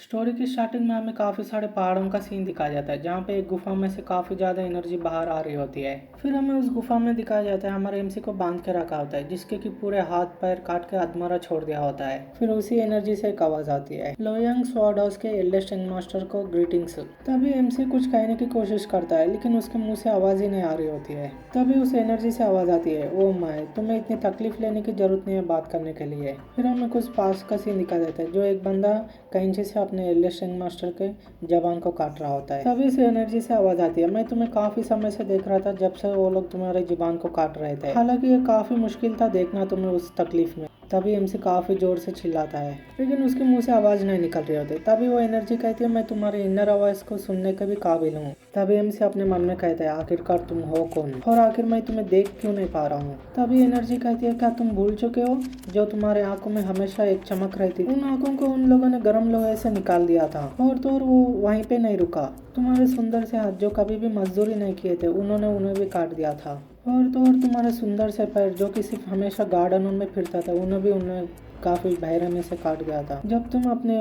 Story की starting में हमें काफी सारे पहाड़ों का सीन दिखाया जाता है, जहाँ पे एक गुफा में से काफी ज्यादा एनर्जी बाहर आ रही होती है। फिर हमें उस गुफा में दिखाया जाता है हमारे एमसी को बांध के रखा होता है, जिसके कि पूरे हाथ पैर काट के अधमरा छोड़ दिया होता है। फिर उसी एनर्जी से एक आवाज आती है, लोयंग स्वॉर्ड हाउस के एल्डेस्ट यंग मास्टर को ग्रीटिंग्स। तभी एमसी कुछ कहने की कोशिश करता है, लेकिन उसके मुंह से आवाज ही नहीं आ रही होती है। तभी उस एनर्जी से आवाज आती है, ओ माय, तुम्हें इतनी तकलीफ लेने की जरूरत नहीं है बात करने के लिए। फिर हमें कुछ पास का सीन दिखा देता है, जो एक बंदा कैंची से अपने एल्डेस्ट यंग मास्टर के जबान को काट रहा होता है। तभी से एनर्जी से आवाज आती है, मैं तुम्हें काफी समय से देख रहा था, जब से वो लोग तुम्हारे जुबान को काट रहे थे। हालांकि ये काफी मुश्किल था देखना तुम्हें उस तकलीफ में। तभी एमसी काफी जोर से चिल्लाता है, लेकिन उसके मुंह से आवाज नहीं निकल रही होती। तभी वो एनर्जी कहती है, मैं तुम्हारी इनर आवाज को सुनने के भी काबिल हूँ। तभी एमसी अपने मन में कहता है, आखिरकार तुम हो कौन और आखिर मैं तुम्हें देख क्यों नहीं पा रहा हूँ। तभी एनर्जी कहती है, क्या तुम भूल चुके हो जो तुम्हारे आंखों में हमेशा एक चमक रहती थी? उन आंखों को उन लोगों ने गर्म लोहे से निकाल दिया था। और तो और वो वहीं पे नहीं रुका, तुम्हारे सुंदर से हाथ जो कभी भी मजदूरी नहीं किए थे, उन्होंने उन्हें भी काट दिया था। और तो और तुम्हारे सुंदर से पैर जो कि सिर्फ हमेशा गार्डनों में फिरता था, उन्हें काफी बेरहमी से काट गया था। जब तुम अपने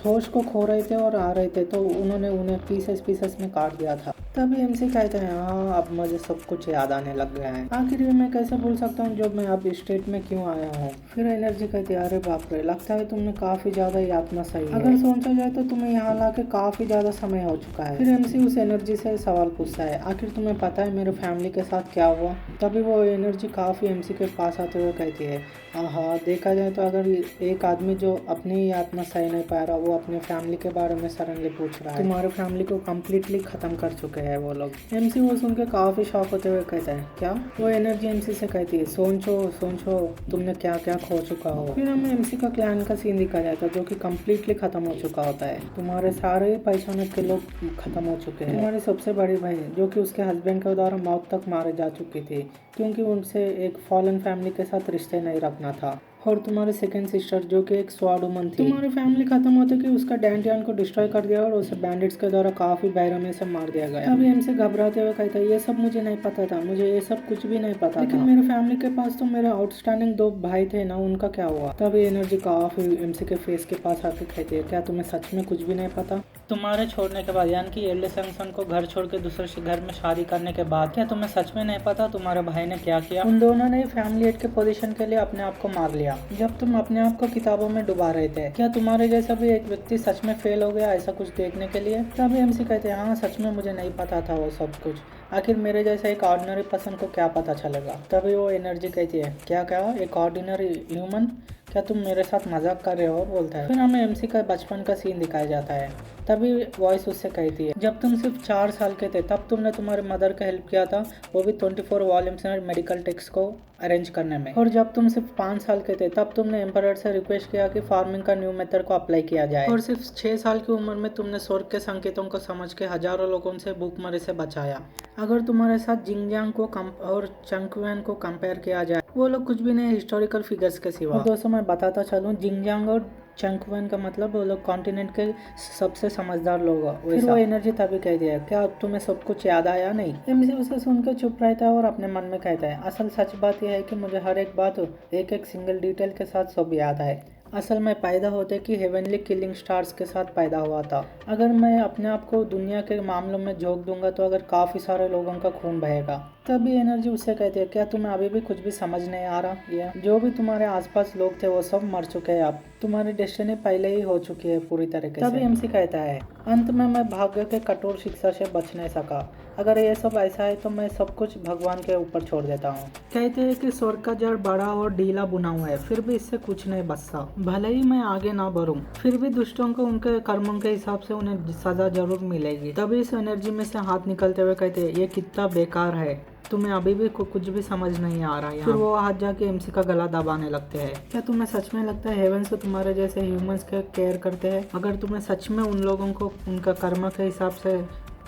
होश को खो रहे थे और आ रहे थे, तो उन्होंने उन्हें पीसेस पीसेस में काट दिया था। तभी एमसी कहते हैं, हाँ अब मुझे सब कुछ याद आने लग गया है। आखिर ये मैं कैसे भूल सकता हूँ जो मैं अब स्टेट में क्यों आया हूँ। फिर एनर्जी कहती है, अरे बाप रे, लगता है तुमने काफी ज्यादा यातना सही है। अगर सोचा जाए तो तुम्हें यहाँ लाके काफी ज्यादा समय हो चुका है। फिर एमसी उस एनर्जी से सवाल पूछता है, आखिर तुम्हें पता है मेरे फैमिली के साथ क्या हुआ? तभी वो एनर्जी काफी एमसी के पास आते हुए कहती है, हाँ देखा जाए तो अगर एक आदमी जो अपनी ही आत्मा सही नहीं पा रहा, वो अपने फैमिली के बारे में सडनली पूछ रहा है। तुम्हारे फैमिली को कम्प्लीटली खत्म कर चुके हैं वो लोग। एमसी वो सुन के काफी शॉक होते हुए कहता है, क्या? वो एनर्जी एमसी से कहती है, सोचो तुमने क्या क्या खो चुका हो। फिर हमें एमसी का क्लैन का सीन दिखा जाता है, जो कि कम्प्लीटली खत्म हो चुका होता है। तुम्हारे सारे पहचानक के लोग खत्म हो चुके हैं। तुम्हारी सबसे बड़ी बहन जो कि उसके हस्बैंड के द्वारा मौत तक मारे जा चुकी थी, क्योंकि उनसे एक फॉलन फैमिली के साथ रिश्ते नहीं रखना था। और तुम्हारे सेकंड सिस्टर जो कि एक स्वॉर्ड वुमन थी। तुम्हारी फैमिली खत्म होते कि उसका डैंटियन को डिस्ट्रॉय कर दिया और उसे बैंडिट्स के द्वारा काफी बेरहमी से मार दिया गया। तभी एमसी घबराते हुए कहता है, ये सब मुझे नहीं पता था, मुझे ये सब कुछ भी नहीं पता लेकिन मेरे फैमिली के पास तो मेरे आउटस्टैंडिंग 2 भाई थे ना, उनका क्या हुआ? तभी एनर्जी काफी एमसी के फेस के पास आके कहती है, क्या तुम्हें सच में कुछ भी नहीं पता? तुम्हारे छोड़ने के बाद, यानी कि एल्डे सन को घर छोड़ के दूसरे घर में शादी करने के बाद, क्या तुम्हें सच में नहीं पता तुम्हारे भाई ने क्या किया? उन दोनों ने फैमिली हेड के पोजीशन के लिए अपने आप को मार लिया, जब तुम अपने आप को किताबों में डुबा रहे थे। क्या तुम्हारे जैसा भी एक व्यक्ति सच में फेल हो गया ऐसा कुछ देखने के लिए? तभी एमसी कहते हैं, हाँ सच में मुझे नहीं पता था वो सब कुछ। आखिर मेरे जैसा एक ऑर्डिनरी पर्सन को क्या पता चलेगा? तभी वो एनर्जी कहती है, क्या एक ऑर्डिनरी ह्यूमन? क्या तुम मेरे साथ मजाक कर रहे हो? बोलता है। फिर हमें एमसी का बचपन का सीन दिखाया जाता है। तभी वॉइस उससे कहती है, जब तुम सिर्फ 4 साल के थे तब तुमने तुम्हारे मदर का हेल्प किया था, वो भी 24 वॉल्यूम्स में मेडिकल टेक्स्ट को अरेंज करने में। और जब तुम सिर्फ 5 साल के थे तब तुमने एम्परर से रिक्वेस्ट किया कि फार्मिंग का न्यू मेथड को अप्लाई किया जाए। और सिर्फ 6 साल की उम्र में तुमने स्वर्ग के संकेतों को समझ के हजारों लोगों से भूखमरी से बचाया। अगर तुम्हारे साथ जिंगजियांग को और चंगक्वेन को कंपेयर किया जाए, वो लोग कुछ भी नहीं हिस्टोरिकल फिगर्स के सिवा। और दोस्तों मैं बताता चलूँ, जिंगजियांग और चंगक्वेन का मतलब वो लोग कॉन्टिनेंट के सबसे समझदार लोग हैं। फिर वो एनर्जी तभी कह दिया, क्या अब तुम्हें सब कुछ याद आया? नहीं। एमसी उसे सुनकर चुप रहता है और अपने मन में कहता है, असल सच बात यह है कि मुझे हर एक बात एक एक सिंगल डिटेल के साथ सब याद है। असल में पैदा होते कि हेवनली किलिंग स्टार्स के साथ पैदा हुआ था। अगर मैं अपने आप को दुनिया के मामलों में झोंक दूंगा तो अगर काफ़ी सारे लोगों का खून बहेगा। तभी एनर्जी उससे कहती है, क्या तुम्हें अभी भी कुछ भी समझ नहीं आ रहा? या जो भी तुम्हारे आसपास लोग थे वो सब मर चुके हैं, अब तुम्हारी डेस्टिनी पहले ही हो चुकी है पूरी तरीके से। तभी एमसी कहता है, अंत में मैं भाग्य के कठोर शिक्षा से बच नहीं सका। अगर ये सब ऐसा है तो मैं सब कुछ भगवान के ऊपर छोड़ देता हूँ। कहते हैं कि स्वर्ग का जड़ बड़ा और ढीला बुना हुआ है, फिर भी इससे कुछ नहीं बचता। भले ही मैं आगे ना बढ़ूं, फिर भी दुष्टों को उनके कर्मों के हिसाब से उन्हें सजा जरूर मिलेगी। तभी इस एनर्जी में से हाथ निकलते हुए कहते हैं, ये कितना बेकार है, तुम्हें अभी भी कुछ भी समझ नहीं आ रहा है। फिर वो हाथ जाके एमसी का गला दबाने लगते हैं। क्या तुम्हें सच में लगता है हेवन से तुम्हारे जैसे ह्यूमंस के केयर करते हैं? अगर तुम्हें सच में उन लोगों को उनका कर्म के हिसाब से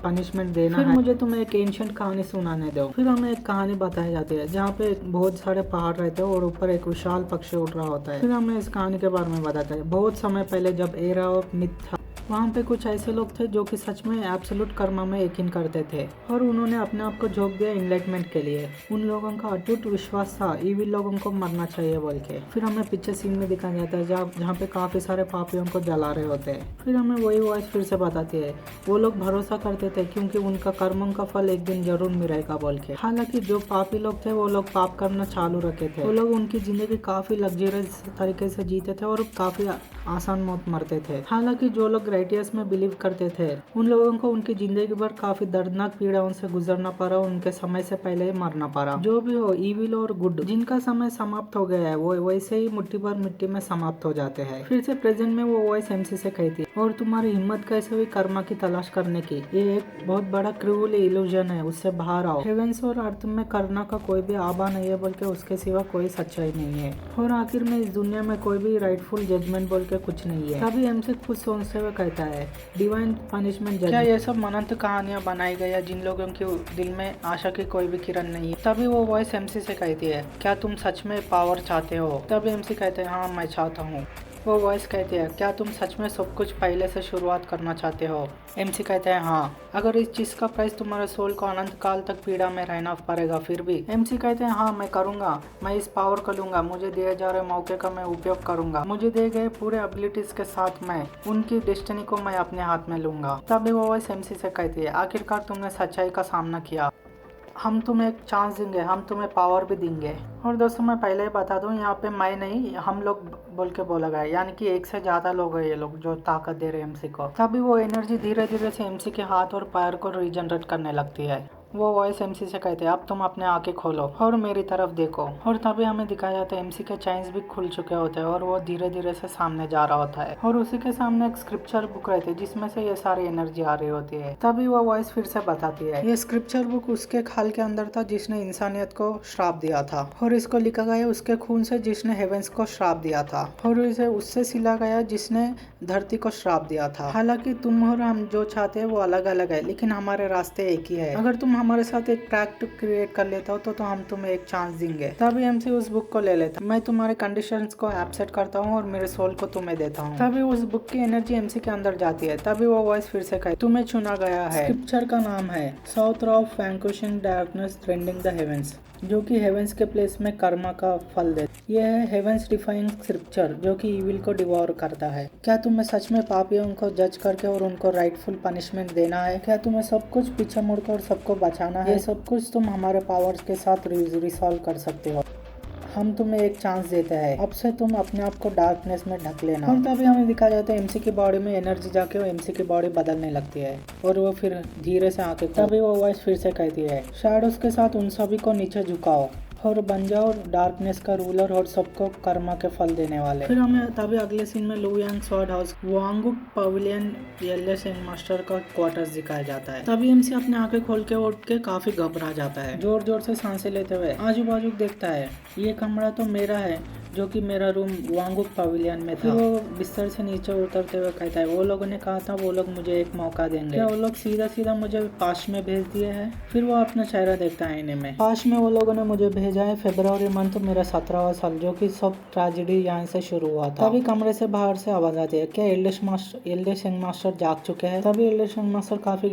पनिशमेंट देना है, मुझे तुम्हें एक एंशिएंट कहानी सुनाने दो। फिर हमें एक कहानी बताई जाती है जहाँ पे बहुत सारे पहाड़ रहते हैं और ऊपर एक विशाल पक्षी उड़ रहा होता है। फिर हमें इस कहानी के बारे में बताता है, बहुत समय पहले जब एरा ऑफ मिथ था, वहाँ पे कुछ ऐसे लोग थे जो कि सच में एब्सोल्यूट कर्मा में यकीन करते थे और उन्होंने अपने आप को झोंक दिया एनलाइटमेंट के लिए। उन लोगों का अटूट विश्वास था ईविल लोगों को मरना चाहिए बोल के। फिर हमें पीछे सीन में दिखाया जाता है जहाँ पे काफी सारे पापियों को जला रहे होते हैं। फिर हमें वही वॉइस फिर से बताती है वो लोग भरोसा करते थे क्योंकि उनका कर्मों का फल एक दिन जरूर मिलेगा बोल के। हालांकि जो पापी लोग थे वो लोग पाप करना चालू रखे थे। वो लोग उनकी जिंदगी काफी लग्जरियस तरीके से जीते थे और काफी आसान मौत मरते थे। हालांकि जो लोग राइटियस में बिलीव करते थे उन लोगों को उनकी जिंदगी भर काफी दर्दनाक पीड़ाओं से गुजरना पड़ा, उनके समय से पहले ही मरना पड़ा। जो भी हो, ईविल और गुड जिनका समय समाप्त हो गया है वो वैसे ही मुट्ठी भर मिट्टी में समाप्त हो जाते हैं। फिर से प्रेजेंट में वो वॉइस एमसी से कहती है और तुम्हारी हिम्मत कैसे हुई कर्मा की तलाश करने की, ये एक बहुत बड़ा क्रूअल इल्यूजन है, उससे बाहर आओ। हेवेंस और अर्थ में करना का कोई भी आबा नहीं है बोल के उसके सिवा कोई सच्चाई नहीं है और आखिर में इस दुनिया में कोई भी राइटफुल जजमेंट बोल के कुछ नहीं है। तभी एमसी कुछ सोचते हुए कहता है डिवाइन पनिशमेंट क्या ये सब मनंत कहानियां बनाई गई है जिन लोगों के दिल में आशा की कोई भी किरण नहीं है। तभी वो वॉइस एमसी से कहती है क्या तुम सच में पावर चाहते हो। तभी एमसी कहते हैं हाँ मैं चाहता हूँ। वो वॉइस कहती है क्या तुम सच में सब कुछ पहले से शुरुआत करना चाहते हो। एमसी कहते हैं हाँ, अगर इस चीज का प्राइस तुम्हारे सोल को अनंत काल तक पीड़ा में रहना पड़ेगा फिर भी। एमसी कहते हैं हाँ मैं करूंगा, मैं इस पावर को लूंगा, मुझे दिए जा रहे मौके का मैं उपयोग करूंगा, मुझे दिए गए पूरे एबिलिटीज के साथ मैं उनकी डेस्टिनी को मैं अपने हाथ में लूंगा। तभी वो वॉइस एमसी से कहती है आखिरकार तुमने सच्चाई का सामना किया, हम तुम्हें एक चांस देंगे, हम तुम्हें पावर भी देंगे। और दोस्तों मैं पहले ही बता दूं यहाँ पे मैं नहीं हम लोग बोल के बोला गया, यानी कि एक से ज्यादा लोग हैं ये लोग जो ताकत दे रहे हैं एमसी को। तभी वो एनर्जी धीरे धीरे से एमसी के हाथ और पैर को रीजनरेट करने लगती है। वो वॉइस एमसी से कहते हैं अब तुम अपने आंखें खोलो और मेरी तरफ देखो। और तभी हमें दिखाया जाता है एमसी के चाइन्स भी खुल चुके होते हैं और वो धीरे धीरे से सामने जा रहा होता है और उसी के सामने एक स्क्रिप्चर बुक रहती है जिसमें से ये सारी एनर्जी आ रही होती है। तभी वो वॉइस फिर से बताती है ये स्क्रिप्चर बुक उसके खाल के अंदर था जिसने इंसानियत को श्राप दिया था और इसको लिखा गया उसके खून से जिसने हेवेंस को श्राप दिया था और इसे उससे सिला गया जिसने धरती को श्राप दिया था। हालांकि तुम और हम जो चाहते हैं वो अलग अलग है लेकिन हमारे रास्ते एक ही है। अगर तुम हमारे साथ एक पैक्ट क्रिएट कर लेता हो तो हम तुम्हें एक चांस देंगे। तभी एमसी उस बुक को ले लेता, मैं तुम्हारे कंडीशंस को एक्सेप्ट करता हूँ और मेरे सोल को तुम्हें देता हूँ। तभी उस बुक की एनर्जी एमसी के अंदर जाती है। तभी वो वॉइस फिर से कहती तुम्हें चुना गया है। स्क्रिप्चर का नाम है south of vanquishing darkness trending the heavens, जो कि हेवेंस के प्लेस में कर्मा का फल दे। यह है हेवेंस डिफाइंग स्क्रिप्चर जो कि इविल को डिवोर करता है। क्या तुम्हें सच में पापियों को जज करके और उनको राइटफुल पनिशमेंट देना है? क्या तुम्हें सब कुछ पीछे मुड़कर और सबको बचाना है? ये सब कुछ तुम हमारे पावर्स के साथ रिसॉल्व कर सकते हो। हम तुम्हें एक चांस देते हैं, अब से तुम अपने आप को डार्कनेस में ढक लेना। और तभी हमें दिखाया जाता है एमसी की बॉडी में एनर्जी जाके वो एमसी की बॉडी बदलने लगती है और वो फिर धीरे से आके तभी वो वॉइस फिर से कहती है शैडोज के साथ उन सभी को नीचे झुकाओ और बन जाओ डार्कनेस का रूलर और सबको कर्मा के फल देने वाले। फिर हमें तभी अगले सीन में लू यांग स्वॉर्ड हाउस वांगुक पवेलियन येल्ले सेन मास्टर का क्वार्टर्स दिखाया जाता है। तभी एमसी अपने आंखें खोल के उठ के काफी घबरा जाता है, जोर जोर से सांसें लेते हुए आजू बाजू देखता है। ये कमरा तो मेरा है जो कि मेरा रूम वांगुक पवेलियन में था। फिर वो बिस्तर से नीचे उतरते हुए कहता है वो लोगों ने कहा था वो लोग मुझे एक मौका देंगे, क्या वो लोग सीधा सीधा मुझे पास्ट में भेज दिए हैं? फिर वो अपना चेहरा देखता है आईने में। पास्ट में वो लोगों ने मुझे भेजा है फरवरी मंथ मेरा 17वां साल, जो कि सब ट्रेजेडी यहाँ से शुरू हुआ था। तभी कमरे से बाहर से आवाज आती है क्या एल्डे सेंग मास्टर जाग चुके हैं? तभी एल्डे सेंग मास्टर काफी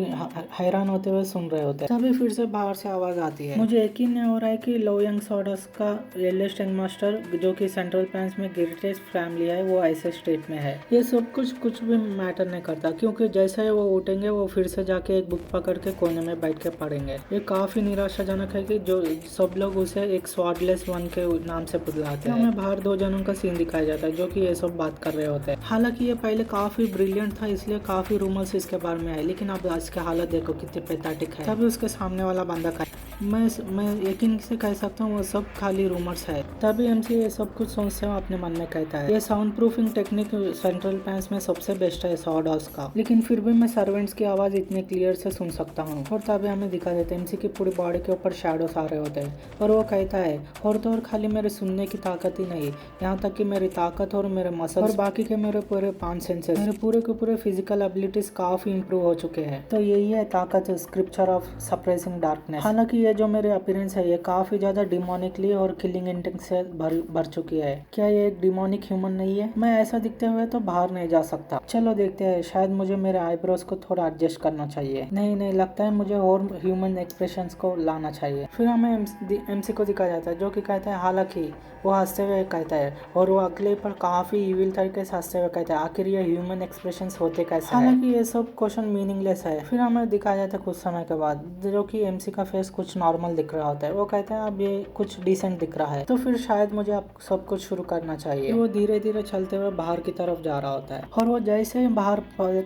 हैरान होते हुए सुन रहे होते हैं। तभी फिर से बाहर से आवाज आती है मुझे यकीन नहीं हो रहा है कि लो यंग सॉडस का एल्डे सेंग मास्टर जो कि सेंट्रल प्लान्स में ग्रेटेस्ट फैमिली है वो ऐसे स्टेट में है। ये सब कुछ भी मैटर नहीं करता क्योंकि जैसे ही वो उठेंगे वो फिर से जाके एक बुक पकड़ के कोने में बैठ के पढ़ेंगे। ये काफी निराशाजनक है कि जो सब लोग उसे एक स्वॉर्डलेस वन के नाम से बुलाते हैं। हमें बाहर दो जनों का सीन दिखाया जाता है जो कि ये सब बात कर रहे होते हैं। हालांकि ये पहले काफी ब्रिलियंट था इसलिए काफी रूमर्स इसके बारे में आए, लेकिन अब आज की हालत देखो कितनी पैथेटिक है। तभी उसके सामने वाला बंदा का मैं यकीन से कह सकता हूँ वो सब खाली रूमर्स है। तभी एमसी ये सब कुछ सोचते हुए अपने मन में कहता है ये sound proofing technique central plans में सबसे बेस्ट है सॉर्ड हाउस का, लेकिन फिर भी मैं सर्वेंट्स की आवाज इतनी क्लियर से सुन सकता हूँ। और तभी हमें दिखा देता है एमसी की पूरी बॉडी के ऊपर शैडोस आ रहे होते हैं और वो कहता है और तो और खाली मेरे सुनने की ताकत ही नहीं, यहाँ तक कि मेरी ताकत और मेरे मसल और बाकी के मेरे पूरे 5 सेंसेस मेरे पूरे के पूरे फिजिकल एबिलिटीज काफी इंप्रूव हो चुके हैं। तो यही है ताकत स्क्रिप्चर ऑफ सप्रेसिंग डार्कनेस। हालांकि ये जो मेरे अपीयरेंस है ये काफी ज्यादा डिमोनिकली और किलिंग इंटेंट से भर चुकी है। क्या ये एक डिमोनिक ह्यूमन नहीं है? मैं ऐसा दिखते हुए तो बाहर नहीं जा सकता। चलो देखते हैं, शायद मुझे मेरे आईब्रोज को थोड़ा एडजस्ट करना चाहिए। नहीं लगता है मुझे और ह्यूमन एक्सप्रेशंस को लाना चाहिए। फिर हमें एमसी को दिखाया जाता है जो कि कहता है, हालांकि वो हंसते हुए कहता है और वो अगले पर काफी इविल तरीके से हंसते हुए कहता है, आखिर ये ह्यूमन एक्सप्रेशंस होते कैसे? हालांकि ये सब क्वेश्चन मीनिंगलेस है। फिर हमें दिखाया जाता है कुछ समय के बाद जो कि एमसी का फेस कुछ नॉर्मल दिख रहा होता है। वो कहता है अब ये कुछ डिसेंट दिख रहा है, तो फिर शायद मुझे अब सब कुछ शुरू करना चाहिए। वो धीरे धीरे चलते हुए बाहर की तरफ जा रहा होता है और वो जैसे ही बाहर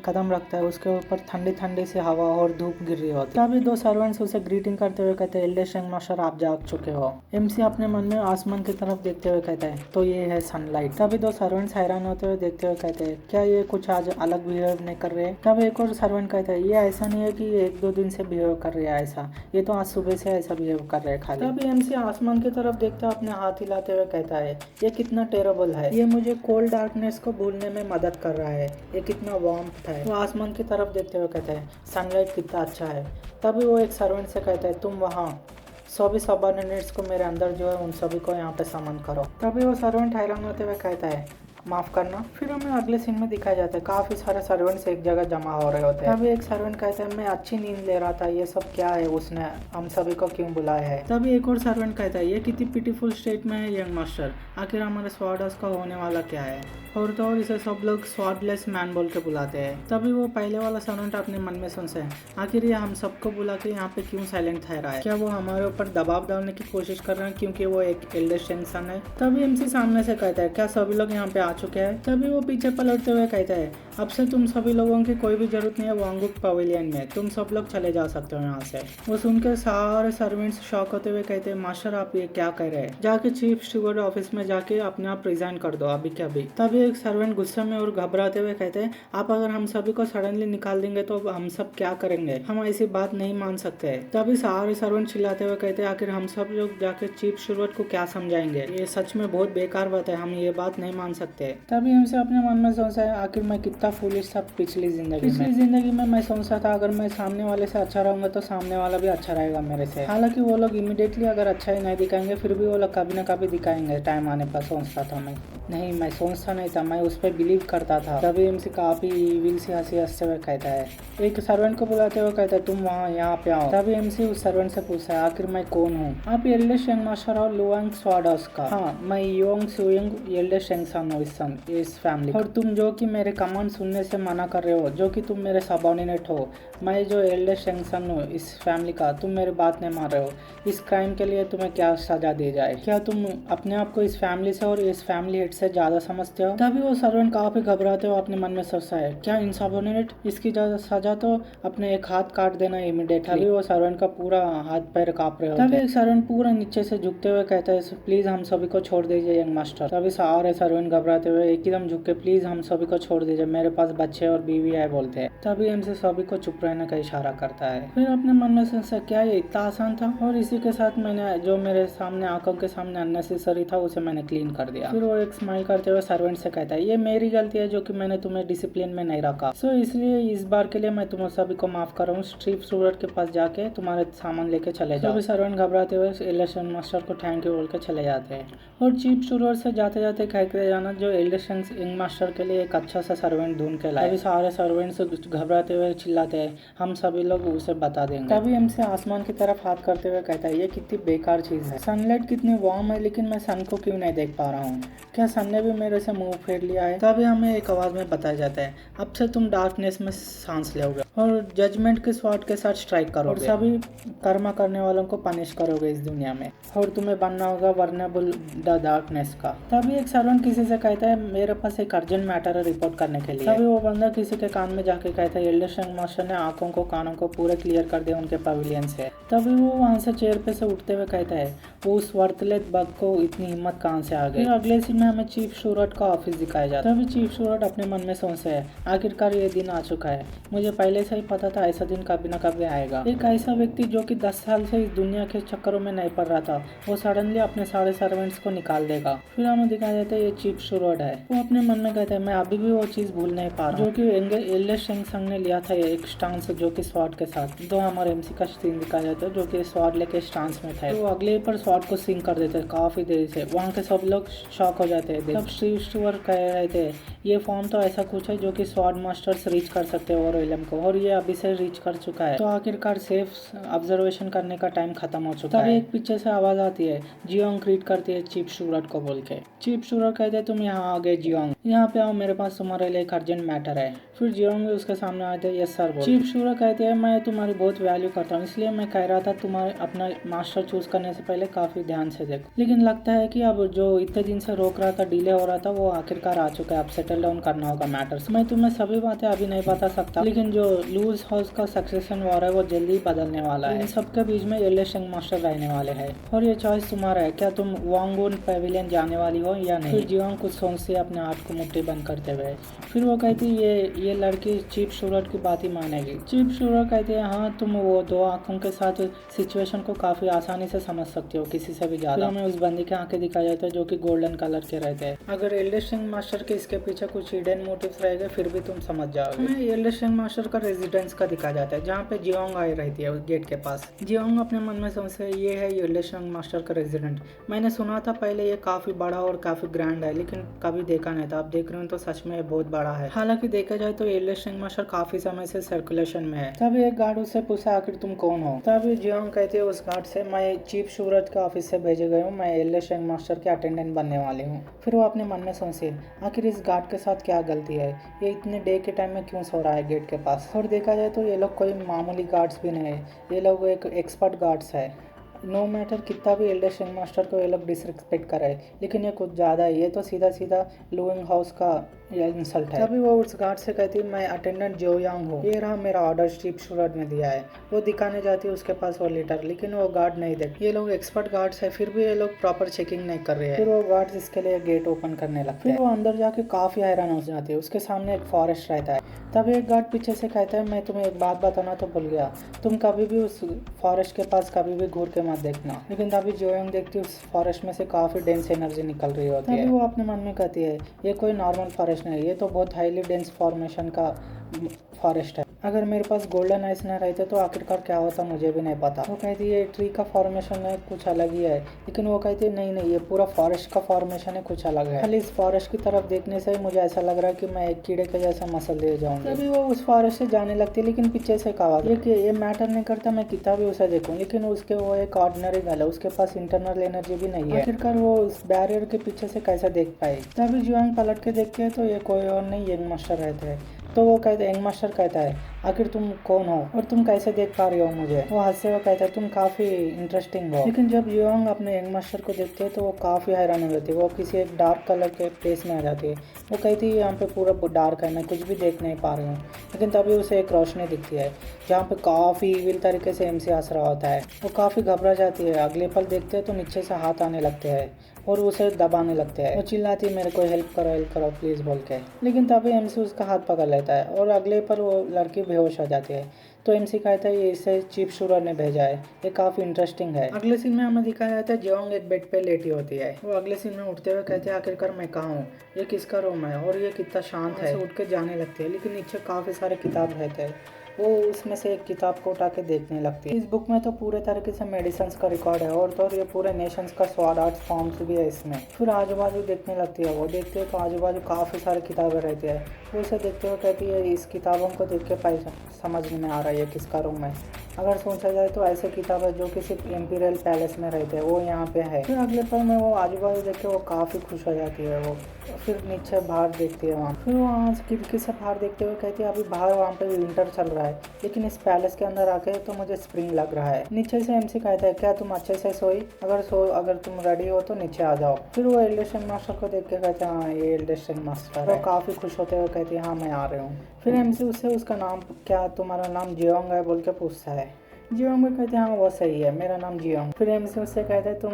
कदम रखता है उसके ऊपर ठंडी ठंडी से हवा और धूप गिर रही होती है। तभी दो सर्वेंट्स उसे ग्रीटिंग करते हुए कहते हैं, एल्डेस्ट यंग मास्टर आप जाग चुके हो। एमसी अपने मन में आसमान की तरफ देखते हुए कहता है, तो ये है सनलाइट। तभी दो सर्वेंट्स हैरान होते हुए देखते हुए कहते हैं, क्या ये कुछ आज अलग बिहेव नहीं कर रहे? तब एक और सर्वेंट कहता है, ये ऐसा नहीं है कि ये 1-2 दिन से बिहेव कर रहे हैं ऐसा, ये तो आज सुबह से ऐसा बिहेव कर रहे हैं खाली। तभी एमसी आसमान की तरफ देखता अपने हाथ हिलाते हुए कहता है, ये कितना टेरेबल है, ये मुझे कोल्ड डार्कनेस को भूलने में मदद कर रहा है, ये कितना वार्मथ है। वो आसमान की तरफ देखते हुए कहता है, सनलाइट कितना अच्छा है। तभी वो एक सर्वेंट से कहता है, तुम वहाँ सभी सबऑर्डिनेट्स को मेरे अंदर जो है उन सभी को यहाँ पे समन करो। तभी वो सर्वेंट हैरान होते हुए कहता है, माफ करना। फिर हमें अगले सीन में दिखाया जाता है काफी सारे सर्वेंट्स एक जगह जमा हो रहे होते हैं। तभी एक सर्वेंट कहता है, मैं अच्छी नींद ले रहा था, ये सब क्या है, उसने हम सभी को क्यों बुलाया है? तभी एक और सर्वेंट कहता है, ये कितनी पिटीफुल स्टेट में है यंग मास्टर, आखिर हमारे स्वॉर्डर्स का होने वाला क्या है? और तो और इसे सब लोग स्वॉर्डलेस मैन बोल के बुलाते हैं। तभी वो पहले वाला सर्वेंट अपने मन में सोचता है, आखिर ये हम सबको बुला के यहाँ पे क्यों साइलेंट ठहरा है? क्या वो हमारे ऊपर दबाव डालने की कोशिश कर रहे हैं क्योंकि वो एक एल्डेस्ट इंसान है? तभी एमसी सामने से कहता है, क्या सभी लोग यहाँ पे आ चुके हैं? तभी वो पीछे पलटते हुए कहता है, अब से तुम सभी लोगों की कोई भी जरूरत नहीं है वांगुक पवेलियन में, तुम सब लोग चले जा सकते हो यहाँ से। वो सुनकर सारे सर्वेंट्स शॉक होते हुए कहते हैं, मास्टर आप ये क्या कह रहे हैं? जाके चीफ स्टूवर्ड ऑफिस में जाके अपने आप रिजाइन कर दो अभी के अभी। तभी एक सर्वेंट गुस्से में और घबराते हुए कहते हैं, आप अगर हम सभी को सडनली निकाल देंगे तो हम सब क्या करेंगे? हम ऐसी बात नहीं मान सकते। तभी सारे सर्वेंट चिल्लाते हुए कहते हैं, आखिर हम सब लोग जाके चीफ स्टूवर्ड को क्या समझाएंगे? ये सच में बहुत बेकार बात है, हम ये बात नहीं मान सकते। तभी हमसे अपने मन में सोचा है, आखिर मैं कितना फूलिश था पिछली जिंदगी में मैं सोचता था अगर मैं सामने वाले से अच्छा रहूंगा तो सामने वाला भी अच्छा रहेगा मेरे से। हालांकि वो लोग इमीडिएटली अगर अच्छा ही नहीं दिखाएंगे फिर भी वो लोग कभी ना कभी दिखाएंगे टाइम आने पर, सोचता था मैं। नहीं, मैं सोचता नहीं था, मैं उस पर बिलीव करता था। तभी एमसी काफी इविल सी हंसी हंसते हुए कहता है, एक सर्वेंट को बुलाते हुए कहता है, तुम वहाँ यहाँ पे आओ। तभी एमसी उस सर्वेंट से पूछता है, आखिर मैं कौन हूँ? आप एल्डेस्ट यंग मास्टर और लुआंग स्वॉर्डर्स का? हाँ, मैं योंग सुयंग एल्डेस्ट यंग सन हूँ इस फैमिली। और तुम जो कि मेरे कमांड सुनने से मना कर रहे हो, जो कि तुम मेरे सबऑर्डिनेट हो, मैं जो एल्डेस्ट यंग सन हूँ इस फैमिली का, तुम मेरी बात नहीं मान रहे हो। इस क्राइम के लिए तुम्हें क्या सजा दी जाए? क्या तुम अपने आप को इस फैमिली से और इस फैमिली हेड से ज्यादा समझते हो? तभी वो सर्वेंट काफी घबराते हुए अपने मन में सोचता है, क्या इनसबऑर्डिनेट, इसकी सजा तो अपने एक हाथ काट देना इमीडिएटली। तभी वो सर्वेंट का पूरा हाथ पैर कांप रहे होते हैं। तभी एक सर्वेंट पूरा नीचे से झुकते हुए कहता है, प्लीज हम सभी को छोड़ दीजिए यंग मास्टर। तभी सारे सर्वेंट घबराते हुए एकदम झुक के, प्लीज हम सभी को छोड़ दीजिए, मेरे पास बच्चे और बीवी है बोलते हैं। तभी एमसी सभी को चुप रहने का इशारा करता है। फिर अपने मन में सोचता, क्या ये इतना आसान था? और इसी के साथ मैंने जो मेरे सामने आंखों के सामने अननेसेसरी था उसे मैंने क्लीन कर दिया। फिर वो एक स्माइल करते हुए सर्वेंट से कहता है, ये मेरी गलती है जो कि मैंने तुम्हें डिसिप्लिन में नहीं रखा, सो इसलिए इस बार के लिए मैं तुम सभी को माफ कर रहा हूँ। चीफ स्टूवर्ड के पास जाके तुम्हारे सामान लेके चले जाओ। सर्वेंट घबराते हुए एल्डेस्ट मास्टर को थैंक यू बोल के चले जाते हैं। और चीफ स्टूवर्ड से जाते जाते कहते जाना, जो एल्डेस्ट यंग मास्टर के लिए एक अच्छा सा सर्वेंट ढूंढ के लाए। तभी सारे सर्वेंट्स घबराते हुए चिल्लाते हैं, हम सभी लोग उसे बता देंगे। तभी एमसी आसमान की तरफ हाथ करते हुए कहता है, ये कितनी बेकार चीज है, सनलाइट कितनी वार्म है लेकिन मैं सन को क्यों नहीं देख पा रहा हूँ? क्या सन ने भी मेरे से मुंह फेर लिया है? तभी हमें एक आवाज में बताया जाता है, अब से तुम डार्कनेस में सांस लोगे और जजमेंट के स्वॉर्ड के साथ स्ट्राइक करोगे और सभी कर्मा करने वालों को पनिश करोगे इस दुनिया में, और तुम्हें बनना होगा वर्नेबल द डार्कनेस का। तभी एक सर्वेंट किसी से कहता है, मेरे पास एक अर्जेंट मैटर है रिपोर्ट करने के लिए। तभी वो बंदा किसी के कान में जाके कहता है, एल्डेस्ट यंग मास्टर ने आंखों को कानों को पूरे क्लियर कर दिया उनके पवेलियन से। तभी वो वहाँ से चेयर पे से उठते हुए कहता है, वो उस वर्थलेस बग को इतनी हिम्मत कहाँ से आ गई? अगले सीन में हमें चीफ शूरट का ऑफिस दिखाया जाता है। तभी चीफ शूरट अपने मन में सोचते है, आखिरकार ये दिन आ चुका है, मुझे पहले से ही पता था ऐसा दिन कभी न कभी आएगा। एक ऐसा व्यक्ति जो कि 10 साल से इस दुनिया के चक्करों में नहीं पड़ रहा था, वो सडनली अपने सारे सर्वेंट्स को निकाल देगा। फिर हमें दिखाया जाता है ये चीफ शूरट है। वो अपने मन में कहता है, मैं अभी भी वो चीज भूल नहीं पा रहा जो कि एल्डर शेंगसंग ने लिया था, एक स्टांस जो कि स्वॉर्ड के साथ। तो हमारे एमसी का सीन दिखाया जाता है जो कि स्वॉर्ड लेके स्टांस में था। तो अगले पर स्वॉर्ड को सिंक कर देते हैं काफी देर से। वहाँ के सब लोग शॉक हो जाते हैं। तब स्टीव स्टुअर्ट कह रहे थे, ये फॉर्म तो ऐसा कुछ है जो कि स्वॉर्ड मास्टर्स रीच कर सकते हैं ओरेलियम को, और ये अभी से रीच कर चुका है। तो आखिरकार सेफ ऑब्जर्वेशन करने का टाइम खत्म हो चुका है। एक पीछे से आवाज आती है, जियोंग ग्रीट करती है चीफ शूरट को बोल के। चीफ शूरट कहते हैं, तुम यहाँ आ गए जियोंग, यहाँ पे आओ, मेरे पास तुम्हारे लिए एक अर्जेंट मैटर है। फिर जियोंग भी उसके सामने आते हैं, यस सर बोल। चीफ शूरट कहते हैं, मैं तुम्हारी बहुत वैल्यू करता हूँ, इसलिए मैं कह रहा था तुम्हारे अपना मास्टर चूज करने से पहले काफी ध्यान से देखो। लेकिन लगता है कि अब जो इतने दिन से रोक रहा था, डिले हो रहा था, वो आखिरकार आ चुका है। अब सेटल डाउन करना होगा मैटर्स। मैं तुम्हें सभी बातें अभी नहीं बता सकता, लेकिन जो लूज हाउस का सक्सेशन वॉर है वो जल्दी बदलने वाला है। इन सबके बीच में एल्डर शेंग मास्टर रहने वाले हैं, और ये चॉइस तुम्हारा है, क्या तुम वांगुन पेविलियन जाने वाली हो या नहीं। फिर जियोंग कुछ सोचती है अपने हाथ को मुट्ठी बंद करते हुए। फिर वो कहती है, ये लड़की चीफ शूरट की बात ही मानेगी। चीफ शूरट कहते हैं, हाँ तुम वो दो आंखों के साथ सिचुएशन को काफी आसानी से समझ सकती हो, किसी से भी ज्यादा। हमें उस बंदी के आंखें दिखाया जाता है जो कि गोल्डन कलर के रहते हैं। अगर एल्डर शेंग मास्टर के इसके पीछे कुछ हिडन मोटिव्स रहेंगे फिर भी तुम समझ जाओगे। हमें एल्डर शेंग मास्टर का रेजिडेंस का दिखाया जाता है, जहाँ पे जियोंग आई रहती है गेट के पास। जियोंग अपने मन में सोचते है, ये है एल्डर शेंग मास्टर का रेजिडेंट। मैंने सुना था पहले ये काफी बड़ा और काफी ग्रैंड है, लेकिन कभी देखा नहीं था। अब देख रहे हो तो सच में बहुत बड़ा है। हालांकि देखा जाए तो एल्डर शेंग मास्टर काफी समय से सर्कुलेशन में है। तभी एक गार्ड उससे पूछा, आखिर तुम कौन हो। तभी जियोंग कहते हैं उस गार्ड से, मैं चीफ शूरट के ऑफिस से भेजे गए हूँ, मैं एल्डर शेंग मास्टर के अटेंडेंट बनने वाली हूँ। फिर वो अपने मन में सोचे, आखिर इस गार्ड के साथ क्या गलती है, ये इतने डे के टाइम में क्यों सो रहा है गेट के पास। और देखा जाए तो ये लोग कोई मामूली गार्ड्स भी नहीं है, ये लोग एक एक्सपर्ट गार्ड्स है। नो मैटर कितना भी एल्डर शेंग मास्टर को ये लोग डिसरिस्पेक्ट करे, लेकिन ये कुछ ज़्यादा है। ये तो सीधा सीधा लुइंग हाउस का इंसल्ट है। तभी वो उस गार्ड से कहती है, मैं अटेंडेंट जो यांग हूँ, ये रहा मेरा ऑर्डर चीफ शूरट ने दिया है। वो दिखाने जाती है उसके पास वो लेटर, लेकिन वो गार्ड नहीं देख। ये लोग एक्सपर्ट गार्ड्स है, फिर भी ये लोग प्रॉपर चेकिंग नहीं कर रहे हैं। फिर वो गार्ड्स इसके लिए गेट ओपन करने लगते हैं। फिर वो अंदर जाके काफी हैरान हो जाती है। उसके सामने एक फॉरेस्ट रहता है। तभी एक गार्ड पीछे से कहता है, मैं तुम्हें एक बात बताना तो भूल गया, तुम कभी भी उस फॉरेस्ट के पास कभी भी घूर के मत देखना। लेकिन तभी जियोंग देखती है उस फॉरेस्ट में से काफी डेंस एनर्जी निकल रही होती है। तभी वो अपने मन में कहती है, ये कोई नॉर्मल फॉरेस्ट नहीं, ये तो बहुत हाईली डेंस फॉर्मेशन का फॉरेस्ट है। अगर मेरे पास गोल्डन आइस न रहते तो आखिरकार क्या होता मुझे भी नहीं पता। वो कहती है ट्री का फॉर्मेशन है कुछ अलग ही है, लेकिन वो कहती है नहीं ये पूरा फॉरेस्ट का फॉर्मेशन है कुछ अलग है। खाली इस फॉरेस्ट की तरफ देखने से ही मुझे ऐसा लग रहा है कि मैं एक कीड़े के जैसा मसल दे जाऊंगी। तभी वो उस फॉरेस्ट से जाने लगती है, लेकिन पीछे से कहा ये मैटर नहीं करता मैं कितना भी उसे देखूं, लेकिन उसके वो एक ऑर्डिनरी गर्ल है, उसके पास इंटरनल एनर्जी भी नहीं है। आखिरकार वो उस बैरियर के पीछे से कैसे देख पाए। तभी जियोंग पलट के देखती है तो ये कोई और नहीं यंग मास्टर रहते हैं। तो वो कहते यंग मास्टर कहता है, आखिर तुम कौन हो और तुम कैसे देख पा रही हो मुझे। वो हंसते हुए कहता है, तुम काफी इंटरेस्टिंग हो। लेकिन जब जियोंग अपने यंग मास्टर को देखते हैं तो वो काफी हैरान हो जाती है। वो किसी एक डार्क कलर के प्लेस में आ जाती है। वो कहती है यहाँ पे पूरा डार्क है, मैं कुछ भी देख नहीं पा रही हूँ। लेकिन तभी उसे एक रोशनी दिखती है जहाँ पे काफी इविल तरीके से एमसी हंस रहा होता है। वो काफी घबरा जाती है। अगले पल देखते हैं तो नीचे से हाथ आने लगते हैं और उसे दबाने लगते हैं। वो चिल्लाती है, मेरे को हेल्प करो प्लीज बोल के। लेकिन तभी एमसी उसका हाथ पकड़ लेता है और अगले पर वो लड़की बेहोश हो जाती है। तो एमसी कहता है ये इसे चीफ शूरट ने भेजा है, ये काफी इंटरेस्टिंग है। अगले सीन में हमें दिखाया जाता है जियोंग एक बेड पे लेटी होती है। वो अगले सीन में उठते हुए कहते हैं, आखिरकार मैं कहाँ हूँ, ये किसका रूम है और ये कितना शांत है। उठ के जाने लगती है, लेकिन नीचे काफी सारे किताब रहते हैं। वो उसमें से एक किताब को उठा के देखने लगती है। इस बुक में तो पूरे तरीके से मेडिसिन का रिकॉर्ड है और तो ये पूरे नेशंस का स्वॉर्ड आर्ट फॉर्म्स भी है इसमें। फिर आजू बाजू देखने लगती है। वो देखते हैं तो आजू बाजू काफ़ी सारी किताबें रहती है। वो उसे देखते हुए कहती है, इस किताबों को देख के समझ में आ रहा है किसका रूम है। अगर सोचा जाए तो ऐसे किताबें जो कि सिर्फ इम्पीरियल पैलेस में रहते हैं वो यहाँ पे है। फिर अगले पल में वो आजू बाजू देख के वो काफ़ी खुश हो जाती है। वो फिर नीचे बाहर देखती है वहाँ। फिर वो वहाँ खिड़की से बाहर देखते हुए कहती है, अभी बाहर वहाँ पे विंटर चल रहा है, लेकिन इस पैलेस के अंदर आके तो मुझे स्प्रिंग लग रहा है। नीचे से एमसी कहता है, क्या तुम अच्छे से सोई, अगर तुम रेडी हो तो नीचे आ जाओ। फिर वो एल्डर शेंग मास्टर को देख के कहते हैं, हाँ ये एल्डर शेंग मास्टर है। वो काफ़ी खुश होते हुए कहती है, हाँ मैं आ रही हूँ। फिर एमसी उससे उसका नाम, क्या तुम्हारा नाम जियोंग है बोल के पूछता है। जियोंग भी कहते हैं हाँ वो सही है, मेरा नाम जियोंग। फिर एमसी उससे कहते हैं तुम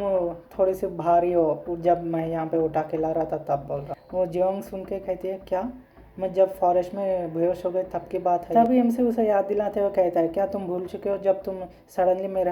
थोड़ी सी भारी हो, जब मैं यहाँ पे उठा के ला रहा था तब बोल रहा। वो जियोंग सुन के कहती है क्या, मैं जब फॉरेस्ट में बेहोश हो गए तब की बात है। तभी एमसी उसे याद दिलाते हुए कहता है क्या तुम भूल चुके हो जब तुम सडनली मेरे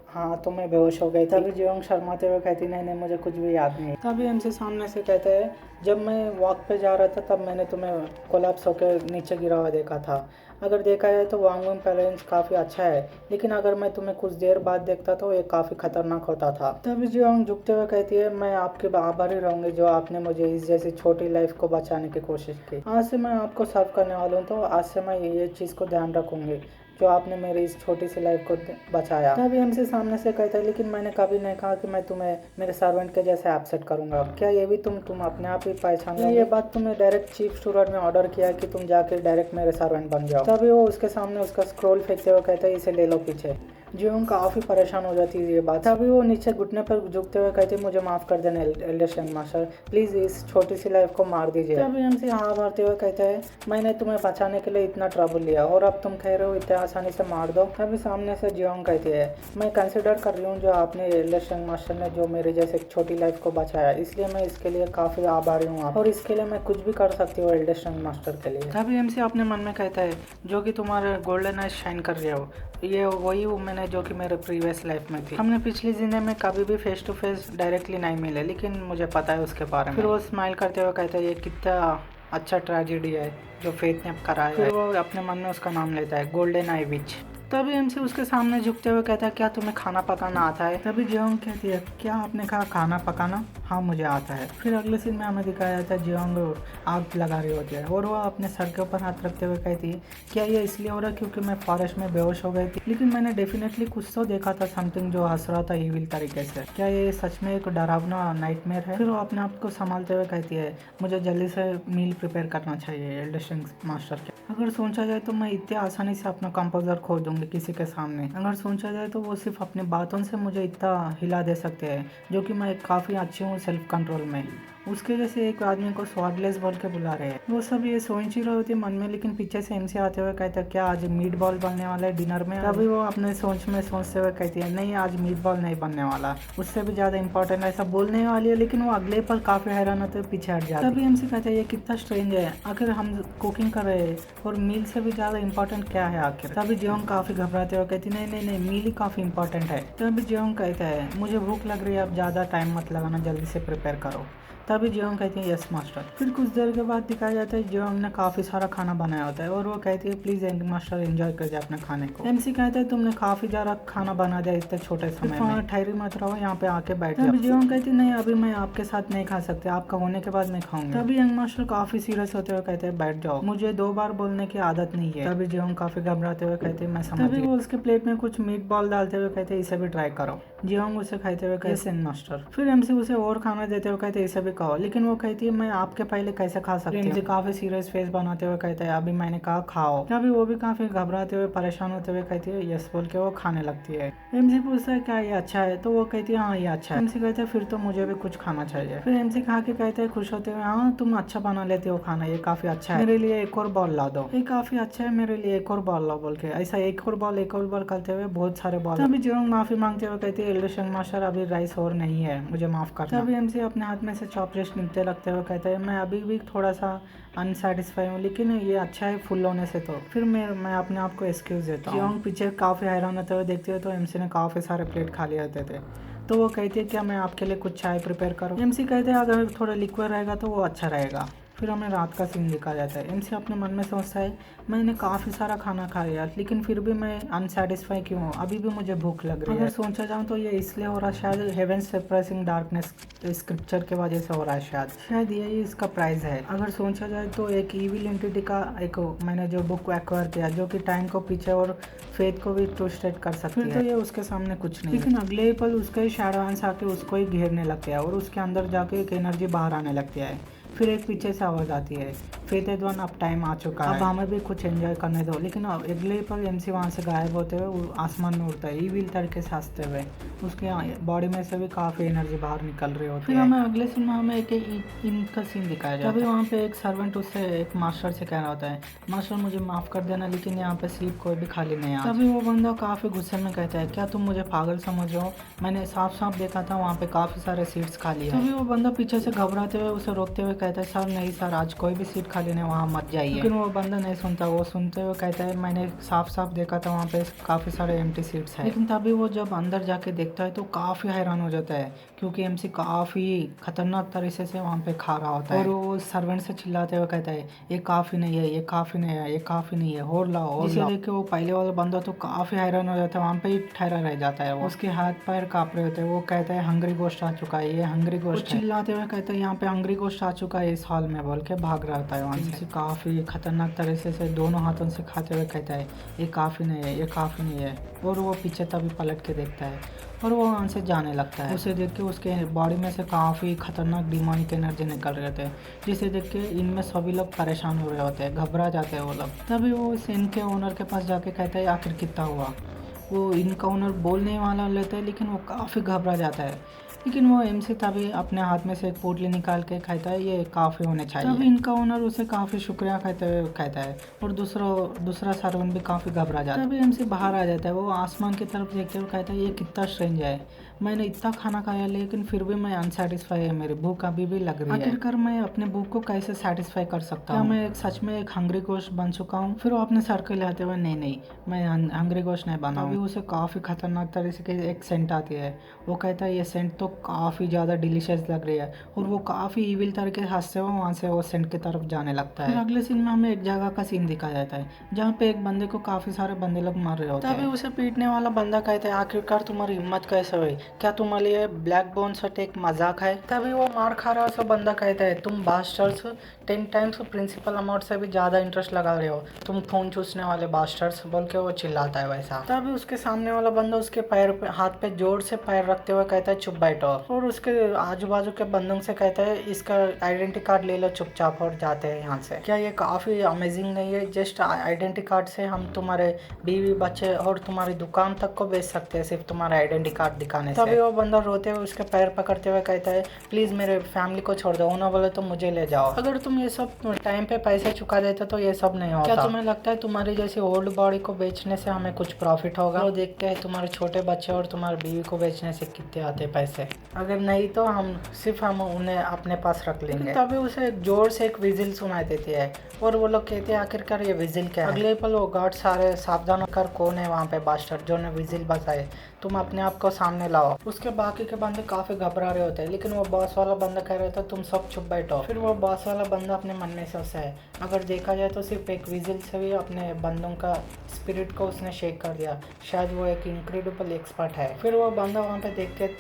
हाथों में बेहोश हो गए। तभी जियोंग शर्माते हुए कहती नहीं नहीं मुझे कुछ भी याद नहीं। तभी एमसी सामने से कहते हैं जब मैं वॉक पे जा रहा था तब मैंने तुम्हें कोलैप्स होकर नीचे गिरा हुआ देखा था। अगर देखा जाए तो वांगलूंग पैलेस काफ़ी अच्छा है, लेकिन अगर मैं तुम्हें कुछ देर बाद देखता तो ये काफ़ी खतरनाक होता था। तभी जियोंग झुकते हुए कहती है मैं आपके आभारी रहूंगी जो आपने मुझे इस जैसी छोटी लाइफ को बचाने की कोशिश की। आज से मैं आपको सर्व करने वाला हूँ, तो आज से मैं ये चीज़ को ध्यान रखूंगी जो आपने मेरी इस छोटी सी लाइफ को बचाया। तभी हमसे सामने से कहता है लेकिन मैंने कभी नहीं कहा कि मैं तुम्हें मेरे सर्वेंट के जैसे एक्सेप्ट करूंगा। क्या ये भी तुम अपने आप ही पहचान लो? ये बात तुमने डायरेक्ट चीफ स्टूवर्ड में ऑर्डर किया है कि तुम जाके डायरेक्ट मेरे सर्वेंट बन जाओ। तभी वो उसके सामने उसका स्क्रोल फेंकते हुए कहता है इसे ले लो पीछे। जियोंग काफ़ी परेशान हो जाती है ये बात। तभी वो नीचे घुटने पर झुकते हुए कहती है मुझे माफ़ कर देना एल्डर शैंग मास्टर, प्लीज़ इस छोटी सी लाइफ को मार दीजिए। तभी हमसे हाँ मारते हुए कहते हैं मैंने तुम्हें बचाने के लिए इतना ट्रबल लिया और अब तुम कह रहे हो इतने आसानी से मार दो। तभी सामने से जियोंग कहती है मैं कंसिडर कर रही हूँ जो आपने एल्डर शैंग मास्टर ने जो मेरे जैसे छोटी लाइफ को बचाया, इसलिए मैं इसके लिए काफ़ी आभारी हूँ और इसके लिए मैं कुछ भी कर सकती हूँ एल्डर शैंग मास्टर के लिए। तभी हमसे अपने मन में कहता है जो कि तुम्हारे गोल्डन आइज शाइन कर रहे हो ये वही मैंने जो कि मेरे प्रीवियस लाइफ में थी। हमने पिछली जिंदगी में कभी भी फेस टू फेस डायरेक्टली नहीं मिले, लेकिन मुझे पता है उसके बारे में। फिर वो स्माइल करते हुए कहता है ये कितना अच्छा ट्रेजेडी है जो फेथ ने कराया है। फिर वो अपने मन में उसका नाम लेता है गोल्डन आई विच। तभी एमसी उसके सामने झुकते हुए कहता है क्या तुम्हें खाना पकाना आता है? तभी जियोंग कहती है क्या आपने कहा खाना पकाना? हाँ मुझे आता है। फिर अगले सीन में हमें दिखाया जाता है जियोंग आग लगा रही होती है और वो अपने सर के ऊपर हाथ रखते हुए कहती है क्या ये इसलिए हो रहा है क्योंकि मैं फॉरेस्ट में बेहोश हो गई थी, लेकिन मैंने डेफिनेटली कुछ तो देखा था, समथिंग जो हंस रहा था इविल तरीके से। क्या ये सच में एक डरावना नाइटमेयर है? फिर वो अपने आप को संभालते हुए कहती है मुझे जल्दी से मील प्रिपेयर करना चाहिए एल्डर शैंग मास्टर के। अगर सोचा जाए तो मैं इतने आसानी से अपना कंपोजर खो दूंगी किसी के सामने। अगर सोचा जाए तो वो सिर्फ अपनी बातों से मुझे इतना हिला दे सकते हैं जो कि मैं काफ़ी अच्छी हूँ सेल्फ कंट्रोल में। उसके जैसे एक आदमी को स्वॉर्डलेस बोल के बुला रहे हैं। वो सब ये सोच ही रहे होते मन में, लेकिन पीछे से एमसी आते हुए कहता है क्या आज मीट बॉल बनने वाला है डिनर में? तभी वो अपने सोच में सोचते हुए कहती है नहीं आज मीट बॉल नहीं बनने वाला, उससे भी ज़्यादा इंपॉर्टेंट ऐसा बोलने वाली है, लेकिन वो अगले पल काफ़ी हैरान होते हुए पीछे हट जाता है। तभी एमसी कहता है ये कितना स्ट्रेंज है, आखिर हम कुकिंग कर रहे हैं और मील से भी ज़्यादा इंपॉर्टेंट क्या है आखिर? तभी जियोंग काफ़ी घबराते हुए कहती नहीं नहीं नहीं मील ही काफ़ी इंपॉर्टेंट है। तभी जियोंग कहता है मुझे भूख लग रही है, अब ज़्यादा टाइम मत लगाना, जल्दी से प्रिपेयर करो। तभी जियोंग कहती है यस मास्टर। फिर कुछ देर के बाद दिखाया जाता है जियोंग ने काफ़ी सारा खाना बनाया होता है और वो कहती है प्लीज़ मास्टर एंजॉय कर जाए अपने खाने को। एमसी कहता है तुमने काफ़ी ज़्यादा खाना बना दिया इतने छोटे समय में, ठहरी मत रहो यहाँ पे आके बैठ जाओ। तभी जियोंग कहती है नहीं अभी मैं आपके साथ नहीं खा सकते, आपका होने के बाद मैं खाऊंगी। तभी यंग मास्टर काफ़ी सीरियस होते हुए कहते हैं बैठ जाओ, मुझे 2 बार बोलने की आदत नहीं है। तभी जियोंग काफ़ी घबराते हुए कहते हैं मैं समझ। तभी वो उसके प्लेट में कुछ मीट बॉल डालते हुए कहते हैं इसे भी ट्राई करो। जियोंग उसे खाते हुए कहते हैं मास्टर। फिर एमसी उसे और खाना देते हुए कहते हैं इसे भी खाओ, लेकिन वो कहती है मैं आपके पहले कैसे खा सकती हूँ? काफी सीरियस फेस बनाते हुए कहते हैं अभी मैंने कहा खाओ। तभी वो भी काफी घबराते हुए परेशान होते हुए कहती है यस बोल के वो खाने लगती है। एमसी पूछता है क्या ये अच्छा है? तो वो कहती है हाँ ये अच्छा है। एमसी कहते हैं फिर तो मुझे भी कुछ खाना चाहिए। फिर एमसी खा के कहते हैं खुश होते हुए हाँ तुम अच्छा बना लेते हो खाना, ये काफी अच्छा है, मेरे लिए एक और बॉल ला दो। ये काफी अच्छा है, मेरे लिए एक और बॉल ला बोल के ऐसा एक और बॉल करते हुए बहुत सारे बॉल। तभी जियोंग माफी मांगते हुए कहती है एल्डर शैंग मास्टर अभी राइस और नहीं है, मुझे माफ करना। तभी एमसी अपने हाथ में से चॉपलेट्स निकलते रखते हुए कहते हैं मैं अभी भी थोड़ा सा अनसेटिस्फाई हूँ, लेकिन ये अच्छा है फुल होने से। तो फिर मैं अपने आप को एक्सक्यूज देता हूँ। जियोंग पीछे काफ़ी हैरान होते हुए देखते हुए तो एमसी ने काफ़ी सारे प्लेट खा लिए होते थे। तो वो कहती है क्या मैं आपके लिए कुछ चाय प्रिपेयर करूँ? एमसी कहते हैं अगर थोड़ा लिक्विड रहेगा तो वो अच्छा रहेगा। फिर हमें रात का सीन दिखा जाता है। एमसी अपने मन में सोचता है मैंने काफ़ी सारा खाना खा लिया, लेकिन फिर भी मैं अनसेटिस्फाई क्यों हूँ, अभी भी मुझे भूख लग रही है। अगर सोचा जाऊँ तो ये इसलिए हो रहा है शायद हेवेंस सप्रेसिंग डार्कनेस स्क्रिप्चर के वजह से हो रहा है, शायद यही इसका प्राइस है। अगर सोचा जाए तो एक ईविल एंटिटी का एक मैंने जो बुक एक्वायर किया जो कि टाइम को पीछे और फेथ को भी ट्विस्टेड कर सकती है, तो ये उसके सामने कुछ नहीं। लेकिन अगले ही पल उसका ही शैडोवंस आके उसको ही घेरने लगता है और उसके अंदर जाके एक एनर्जी बाहर आने लगती है। फिर एक पीछे से आवाज़ आती है फेटेड वन अब टाइम आ चुका है, अब हमें भी कुछ एंजॉय करने दो। लेकिन अगले पर एमसी वहाँ से गायब होते हुए आसमान में उड़ता है ईविल तरीके से हंसते हुए, उसके बॉडी में से भी काफ़ी एनर्जी बाहर निकल रही होती है। फिर हमें अगले सीन में हमें एक इनका सीन दिखाया जाता है। तभी वहाँ पे एक सर्वेंट उससे एक मास्टर से कह रहा होता है, मास्टर मुझे माफ़ कर देना लेकिन यहाँ पे सीट कोई भी खाली नहीं है। तभी वो बंदा काफ़ी गुस्से में कहता है, क्या तुम मुझे पागल समझ रहे हो, मैंने साफ साफ देखा था वहाँ पे काफ़ी सारे सीट्स खाली है। तभी वो बंदा पीछे से घबराते हुए उसे रोकते हुए कहता है, सर नहीं सर, आज कोई भी सीट खाली नहीं, वहाँ मत जाइए। लेकिन वो बंदा नहीं सुनता, वो सुनते हुए कहता है, मैंने साफ साफ देखा था वहाँ पे काफ़ी सारे एम्प्टी सीट्स है। लेकिन तभी वो जब अंदर जाके देखता है तो काफ़ी हैरान हो जाता है, क्योंकि एमसी काफ़ी खतरनाक तरीके से वहाँ पे खा रहा होता है। और वो सर्वेंट से चिल्लाते हुए कहता है, ये काफ़ी नहीं है, ये काफ़ी नहीं है, ये काफ़ी नहीं है, और लाओ और लाओ। देख के वो पहले वाला बंदा तो काफ़ी हैरान हो जाता है, वहाँ पे ही ठहरा रह जाता है। वो उसके हाथ पैर काँप रहे होते हैं। वो कहता है हंग्री गोश्त आ चुका है, ये हंग्री गोश्त है। चिल्लाते हुए कहता है, यहाँ पे हंग्री गोश्त आ चुका है इस हॉल में, बोल के भाग रहा होता है वहाँ से। काफ़ी खतरनाक तरीके से दोनों हाथों से खाते हुए कहता है, ये काफ़ी नहीं है, ये काफ़ी नहीं है। और वो पीछे तभी पलट के देखता है और वो वहाँ से जाने लगता है। उसे देख के उसके बॉडी में से काफ़ी खतरनाक डिमोनिक एनर्जी निकल रहे थे, जिसे देख के इनमें सभी लोग परेशान हो रहे होते हैं, घबरा जाते हैं वो लोग। तभी वो इस इनके ओनर के पास जाके कहता है, आखिर कितना हुआ। वो इनका ओनर बोलने वाला लेता है लेकिन वो काफ़ी घबरा जाता है। लेकिन वो एमसी तभी अपने हाथ में से एक पोटली निकाल के कहता है, ये काफ़ी होने चाहिए। तभी इनका ओनर उसे काफ़ी शुक्रिया कहता है और दूसरा सर्वेंट भी काफ़ी घबरा जाता है। तभी एमसी बाहर आ जाता है, वो आसमान की तरफ देखते हुए कहता है, ये कितना स्ट्रेंज है, मैंने इतना खाना खाया लेकिन फिर भी मैं अनसेटिस्फाई है, मेरी भूख अभी भी लग रही है, आखिरकार मैं अपने भूख को कैसे सेटिस्फाई कर सकता हूँ, मैं सच में एक हंग्री गोश्त बन चुका हूँ। फिर वो अपने सर को हिलाते हुए, नहीं मैं हंग्री गोश्त नहीं बना। अभी उसे काफ़ी खतरनाक तरीके से एक सेंट आती है, वो कहता है, ये सेंट तो काफ़ी ज़्यादा डिलीशियस लग रही है, और वो काफ़ी ईविल तरीके से हंसते हुए वहाँ से वो सेंट की तरफ जाने लगता है। फिर अगले सीन में हमें एक जगह का सीन दिखाया जाता है जहाँ पे एक बंदे को काफ़ी सारे बंदे लोग मार रहे होते हैं। तभी उसे पीटने वाला बंदा कहता है, आखिरकार तुम्हारी हिम्मत कैसे हुई, क्या तुम्हारे लिए ब्लैक बोन सेट एक मजाक है। तभी वो मार खा रहा है, बंदा कहता है, तुम बास्टर्स 10 टाइम्स प्रिंसिपल अमाउंट से भी ज़्यादा इंटरेस्ट लगा रहे हो, तुम खून चूसने वाले बास्टर्स, बोल के वो चिल्लाता है वैसा। तभी उसके सामने वाला बंदा उसके पैर पे हाथ पे जोर से पैर रखते हुए कहता है, चुप बैठो, और उसके आजू बाजू के बंदों से कहता है, इसका आइडेंटिटी कार्ड ले लो चुपचाप और जाते हैं यहाँ से। क्या ये काफ़ी अमेजिंग नहीं है, जस्ट आइडेंटिटी कार्ड से हम तुम्हारे बीवी बच्चे और तुम्हारी दुकान तक को बेच सकते हैं सिर्फ तुम्हारा आइडेंटिटी कार्ड दिखाने से। तभी वो बंदा रोते हुए उसके पैर पकड़ते हुए कहता है, प्लीज़ मेरे फैमिली को छोड़ दो, उन्होंने बोले तो मुझे ले जाओ, अगर तुम ये सब टाइम पे पैसे चुका देते तो ये सब नहीं होता। क्या तुम्हें लगता है तुम्हारी जैसी ओल्ड बॉडी को बेचने से हमें कुछ प्रॉफिट होगा? वो देखते हैं तुम्हारे छोटे बच्चे और तुम्हारी बीवी को बेचने से कितने आते पैसे, अगर नहीं तो हम उन्हें अपने पास रख लेंगे। तभी उसे जोर से एक विजिल सुनाई देती है और वो लोग कहते हैं, आखिरकार ये विजिल क्या है। अगले पल वो गार्ड सारे सावधान होकर, कौन है वहाँ पे बास्टर जो ने विजिल बजाए, तुम अपने आप को सामने लाओ। उसके बाकी के बंदे काफी घबरा रहे होते हैं, लेकिन वो बॉस वाला बंदा कह रहा था, तुम सब चुप बैठो। फिर वो बॉस वाला बंदा अपने मन में सोचता है, अगर देखा जाए तो सिर्फ एक विजिल से भी अपने बंदों का स्पिरिट को उसने शेक कर दिया, शायद वो एक इनक्रेडिबल एक्सपर्ट है। फिर वो बंदा वहाँ पे देखते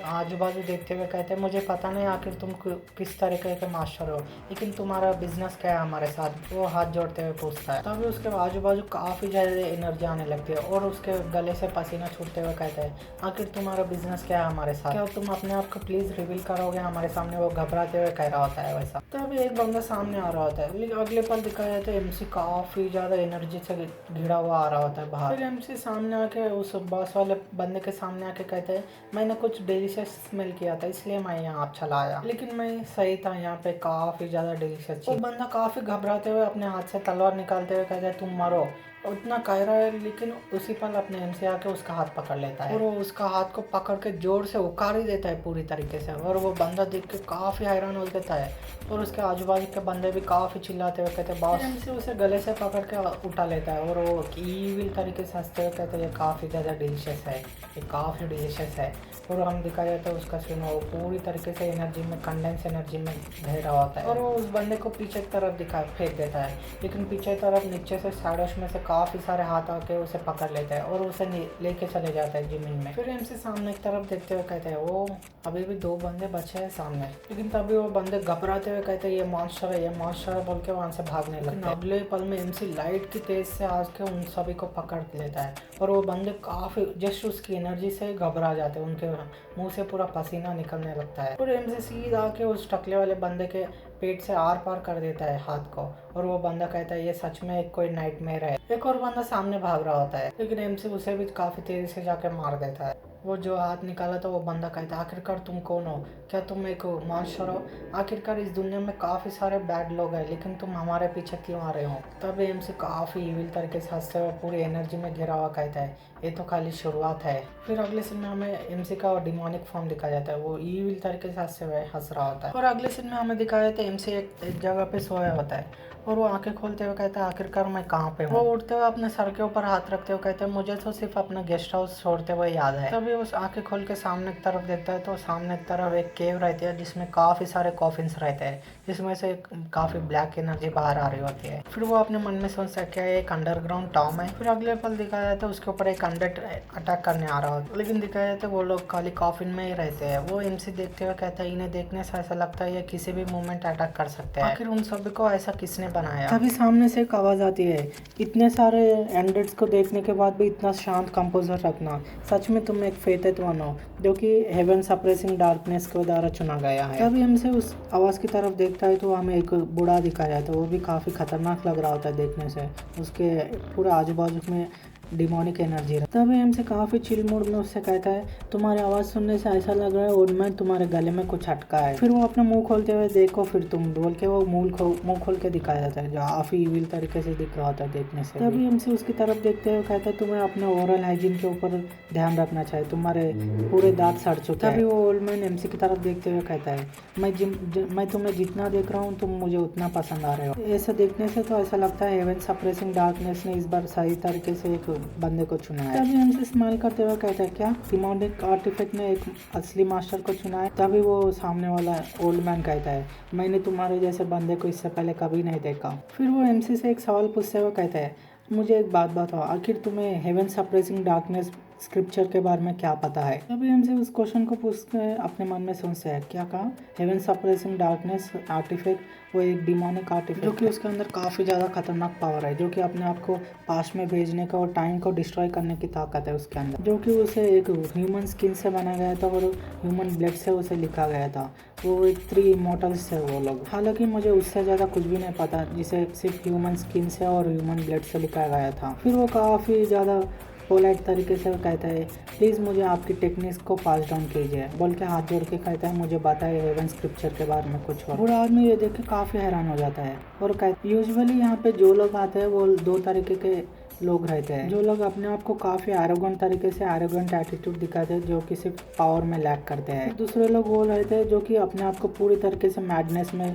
आजू बाजू देखते हुए कहते हैं, मुझे पता नहीं आखिर तुम किस तरीके के मास्टर हो, लेकिन तुम्हारा बिजनेस क्या है हमारे साथ, वो हाथ जोड़ते हुए पूछता है। तभी उसके आजू बाजू काफी ज्यादा एनर्जी आने लगती है और उसके गले से पसीना छूटते हुए कहता है, आखिर तुम्हारा बिजनेस क्या है हमारे साथ, क्या तुम अपने आप को प्लीज रिवील करोगे हमारे सामने। वो घबराते हुए कह रहा होता है वैसा। तभी एक बंदा सामने आ रहा होता है, लेकिन अगले पल दिखाया जाता है एमसी काफी ज्यादा एनर्जी से घिरा हुआ आ रहा होता है बाहर। फिर एमसी सामने आके उस बॉस वाले बंदे के सामने आके कहता है, मैंने कुछ डिलीशियस स्मेल किया था इसलिए मैं यहाँ चला आया, लेकिन मैं सही था, यहाँ पे काफी ज्यादा डिलीशियस। वो बंदा काफी घबराते हुए अपने हाथ से तलवार निकालते हुए कहता है, तुम मरो, उतना कह रहा है, लेकिन उसी पल अपने एमसी आके उसका हाथ पकड़ लेता है और वो उसका हाथ को पकड़ के जोर से उखाड़ ही देता है पूरी तरीके से। और वो बंदा देख के काफी हैरान हो जाता है और उसके आजू बाजू के बंदे भी काफी चिल्लाते हुए कहते हैं, बॉस। एमसी उसे गले से पकड़ के उठा लेता है और वो ईविल तरीके से हंसते हुए कहते हैं, ये काफी ज्यादा डिलीशियस है, ये काफी डिलीशियस है। और हम दिखाया तो उसका सीन वो पूरी तरीके से एनर्जी में, कंडेंस एनर्जी में घिरा होता है और वो उस बंदे को पीछे की तरफ फेंक देता है, लेकिन पीछे तरफ नीचे से साइडोश में से काफी सारे हाथ आके उसे पकड़ लेता है और उसे लेके चले जाता है जमीन में। फिर एमसी सामने की तरफ देखते हुए कहते हैं, वो अभी भी 2 बंदे बचे हैं सामने, लेकिन तभी वो बंदे घबराते हुए कहते हैं, ये मॉन्स्टर है, ये मॉन्स्टर है, बोल के वहां से भागने लगते हैं। अगले पल में एमसी लाइट की तेज से आके उन सभी को पकड़ लेता है और वो बंदे काफी जस्ट उसकी एनर्जी से घबरा जाते हैं, उनके मुंह से पूरा पसीना निकलने लगता है। और एमसी सीधा आके उस टकले वाले बंदे के पेट से आर पार कर देता है हाथ को, और वो बंदा कहता है ये सच में एक कोई नाइटमेयर है। एक और बंदा सामने भाग रहा होता है, लेकिन एमसी उसे भी काफी तेजी से जाके मार देता है। वो जो हाथ निकाला था वो बंदा कहता है आखिरकार तुम कौन हो, क्या तुम एक मॉन्स्टर हो? आखिरकार इस दुनिया में काफ़ी सारे बैड लोग हैं, लेकिन तुम हमारे पीछे क्यों आ रहे हो? तब एमसी काफ़ी इविल तरीके से हंसते हुए पूरी एनर्जी में घिरा हुआ कहता है ये तो खाली शुरुआत है। फिर अगले सीन में हमें एमसी का डिमोनिक फॉर्म दिखाया जाता है, वो इविल तरीके से हंसते हुए हंस रहा होता है। और अगले सीन में हमें दिखाया जाता है एमसी एक जगह पे सोया होता है, और वो आंखें खोलते हुए कहता है आखिरकार मैं कहाँ पे हूँ। वो उठते हुए अपने सर के ऊपर हाथ रखते हुए कहते हैं मुझे तो सिर्फ अपना गेस्ट हाउस छोड़ते हुए याद है। तभी उस आंखें खोल के सामने की तरफ देखता है, तो सामने की तरफ एक केव रहती है जिसमें काफी सारे कॉफिन्स रहते हैं, जिसमें से काफी ब्लैक एनर्जी बाहर आ रही होती है। फिर वो अपने मन में सोचता है क्या एक अंडरग्राउंड टॉम है। फिर अगले पल दिखाया जाता है उसके ऊपर एक अनडेड अटैक करने आ रहा होता है, लेकिन दिखाया जाता है वो लोग खाली कॉफिन में ही रहते हैं। वो एमसी देखते हुए कहता है इन्हें देखने से ऐसा लगता है ये किसी भी मोमेंट अटैक कर सकते हैं, आखिर उन सभी को ऐसा किसने बनाया? तभी सामने से एक आवाज आती है इतने सारे एंडेड्स को देखने के बाद भी इतना शांत कंपोजर रखना, सच में तुम एक फेटेड वन हो जो कि हेवन सप्रेसिंग डार्कनेस के द्वारा चुना गया है। तभी हमसे उस आवाज की तरफ देखता है तो हमें एक बूढ़ा दिखाया जाता है, वो भी काफी खतरनाक लग रहा होता है देखने से, उसके पूरे आजू बाजू में डिमोनिक एनर्जी है। तभी हमसे काफी चिल मूड में उससे कहता है तुम्हारी आवाज सुनने से ऐसा लग रहा है और मैं तुम्हारे गले में कुछ अटका है। फिर वो अपना मुंह खोलते हुए देखो फिर तुम बोल के वो मुंह खोल के दिखाया जाता है, जो काफी इविल तरीके से दिख रहा होता है देखने से। तभी हमसे उसकी तरफ देखते हुए कहता है तुम्हें अपने ओरल हाइजीन के ऊपर ध्यान रखना चाहिए, तुम्हारे पूरे दांत सड़ चुके हैं। तभी वो ओल्ड मैन एमसी की तरफ देखते हुए कहता है मैं तुम्हें जितना देख रहा हूँ तुम मुझे उतना पसंद आ रहे हो। ऐसा देखने से तो ऐसा लगता है हेवन सप्रेसिंग डार्कनेस ने इस बार सही तरीके से एक बंदे को चुना है। तभी हमसे स्माइल करते हुए कहता है क्या डिमोनिक आर्टिफैक्ट ने एक असली मास्टर को चुना है? तभी वो सामने वाला ओल्ड मैन कहता है मैंने तुम्हारे जैसे बंदे को इससे पहले कभी नहीं देखा। फिर वो एमसी से एक सवाल पूछते हुए कहता है मुझे एक बात बताओ, आखिर तुम्हें हेवन सप्रेसिंग डार्कनेस स्क्रिप्चर के बारे में क्या पता है? तभी हमसे उस क्वेश्चन को पूछ के अपने मन में सोचते हैं क्या कहा? हेवन सप्रेसिंग डार्कनेस आर्टिफैक्ट वो एक डिमोनिक आर्टिफैक्ट जो कि उसके अंदर काफ़ी ज़्यादा खतरनाक पावर है, जो कि अपने आप को पास्ट में भेजने का और टाइम को डिस्ट्रॉय करने की ताकत है उसके अंदर, जो कि उसे एक ह्यूमन स्किन से बनाया गया था और ह्यूमन ब्लड से उसे लिखा गया था। वो एक 3 इमॉर्टल्स थे वो लोग। हालांकि मुझे उससे ज़्यादा कुछ भी नहीं पता जिसे सिर्फ ह्यूमन स्किन से और ह्यूमन ब्लड से लिखा गया था। फिर वो काफ़ी ज़्यादा पोलाइट तरीके से कहता है प्लीज़ मुझे आपकी टेक्निक्स को पास डाउन कीजिए, बोल के हाथ जोड़ के कहता है मुझे बताइए हेवन स्क्रिप्चर के बारे में कुछ और। बूढ़ा आदमी ये देख के काफ़ी हैरान हो जाता है और कहता है यूजुअली यहाँ पे जो लोग आते हैं वो 2 तरीके के लोग रहते हैं, जो लोग अपने आप को काफ़ी एरोगेंट तरीके से एरोगेंट एटीट्यूड दिखाते हैं जो कि सिर्फ पावर में लैक करते हैं। दूसरे लोग वो रहते हैं जो कि अपने आप को पूरी तरीके से मैडनेस में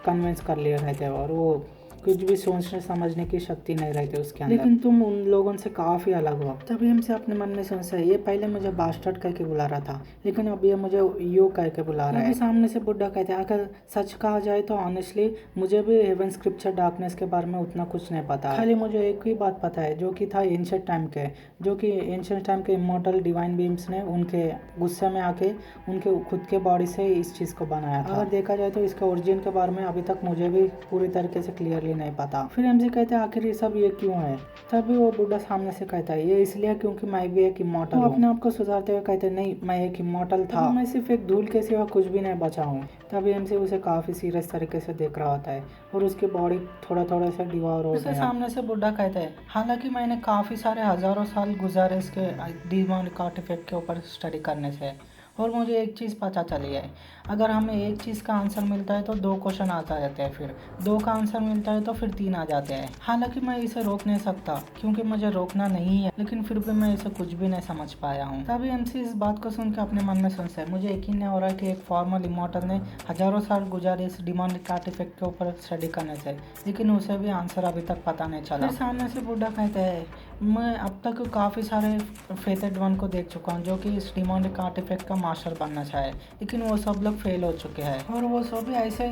कन्विंस कर लिए रहते हैं और वो कुछ भी सोचने समझने की शक्ति नहीं रहती उसके अंदर, लेकिन तुम उन लोगों से काफ़ी अलग हो। तभी हमसे अपने मन में सोचता है ये पहले मुझे बास्टर्ड कह के बुला रहा था, लेकिन अब ये मुझे यो कह के बुला रहा है। सामने से बुड्ढा कहते हैं अगर सच कहा जाए तो ऑनेस्टली मुझे भी हेवन स्क्रिप्चर डार्कनेस के बारे में उतना कुछ नहीं पता, खाली मुझे एक ही बात पता है जो कि था एंशिएंट टाइम के, जो कि एंशिएंट टाइम के इमॉर्टल डिवाइन बीम्स ने उनके गुस्से में आके उनके खुद के बॉडी से इस चीज़ को बनाया था। अगर देखा जाए तो इसके ओरिजिन के बारे में अभी तक मुझे भी पूरी तरीके से क्लियरली नहीं पता। फिर एमसी कहते हैं आखिर ये सब ये क्यों है? तभी वो बुढ़ा सामने से कहता है ये इसलिए क्योंकि मैं भी एक इमॉर्टल हूँ। अपने आप को सुधारते हुए कहते हैं नहीं मैं एक इमॉर्टल था, मैं सिर्फ एक धूल के सिवा कुछ भी नहीं बचा हूँ। तभी एमसी उसे काफी सीरियस तरीके से देख रहा होता है और उसकी बॉडी थोड़ा थोड़ा सा डिवॉर हो गया। सामने से बुढ़ा कहता है हालांकि मैंने काफी सारे हजारों साल गुजारे इसके डिमोनिक आर्टिफैक्ट के ऊपर स्टडी करने से, और मुझे एक चीज़ पता चली है अगर हमें एक चीज़ का आंसर मिलता है तो 2 क्वेश्चन आ जाते हैं, फिर 2 का आंसर मिलता है तो फिर 3 आ जाते हैं। हालांकि मैं इसे रोक नहीं सकता क्योंकि मुझे रोकना नहीं है, लेकिन फिर भी मैं इसे कुछ भी नहीं समझ पाया हूँ। तभी एमसी इस बात को सुन के अपने मन में सोचता है मुझे यकीन नहीं हो रहा कि एक फॉर्मल इमॉर्टल ने हजारों साल गुजारे इस डिमोनिक आर्टिफैक्ट के ऊपर स्टडी करने से, लेकिन उसे भी आंसर अभी तक पता नहीं चला। फिर सामने से बुढ़ा कहता है मैं अब तक काफ़ी सारे फेटेड वन को देख चुका हूँ जो कि इस डिमोनिक आर्टिफैक्ट का मास्टर बनना चाहे, लेकिन वो सब लोग फेल हो चुके हैं और वो सभी ऐसे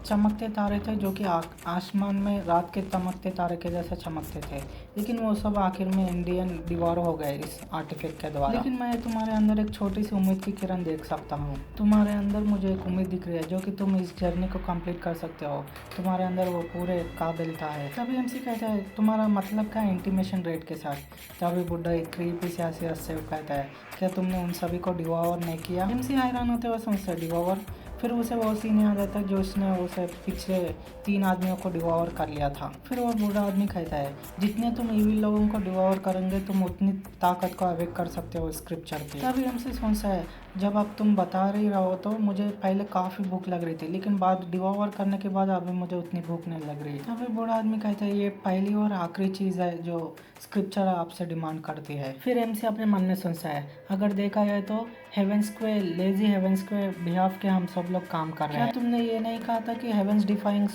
चमकते तारे थे जो कि आसमान में रात के चमकते तारे के जैसे चमकते थे, लेकिन वो सब आखिर में इंडियन डिवॉर हो गए इस आर्टिफैक्ट के द्वारा। लेकिन मैं तुम्हारे अंदर एक छोटी सी उम्मीद की किरण देख सकता हूँ, तुम्हारे अंदर मुझे एक उम्मीद दिख रही है जो कि तुम इस जर्नी को कंप्लीट कर सकते हो, तुम्हारे अंदर वो पूरे काबिलता है। तभी एमसी कहता है तुम्हारा मतलब क्या इंटीमेशन रेट के साथ? तभी बुड्ढा एक क्रीपी से हंसते हुए कहता है क्या तुमने उन सभी को डिवॉर नहीं किया? एमसी हैरान होते हुए सोचता है डिवॉर फिर उसे वो सीन याद आता है जो उसने उसे पिछले 3 आदमियों को डिवोर कर लिया था। फिर वो बूढ़ा आदमी कहता है जितने तुम इविल लोगों को डिवोर करेंगे तुम उतनी ताकत को अवेक कर सकते हो स्क्रिप्चर की। तभी हमसे सोचता है जब अब तुम बता रही रहो तो मुझे पहले काफ़ी भूख लग रही थी, लेकिन बाद डिवोर करने के बाद अभी मुझे उतनी भूख नहीं लग रही। तभी बूढ़ा आदमी कहता है ये पहली और आखिरी चीज़ है जो स्क्रिप्चर आपसे डिमांड करती है। फिर एमसी अपने मन में सोचता है अगर देखा जाए तो हेवेंस के लेजी हेवेंस के बिहाफ के हम सब लोग काम कर रहे हैं। क्या तुमने ये नहीं कहा था कि हेवेंस डिफाइंग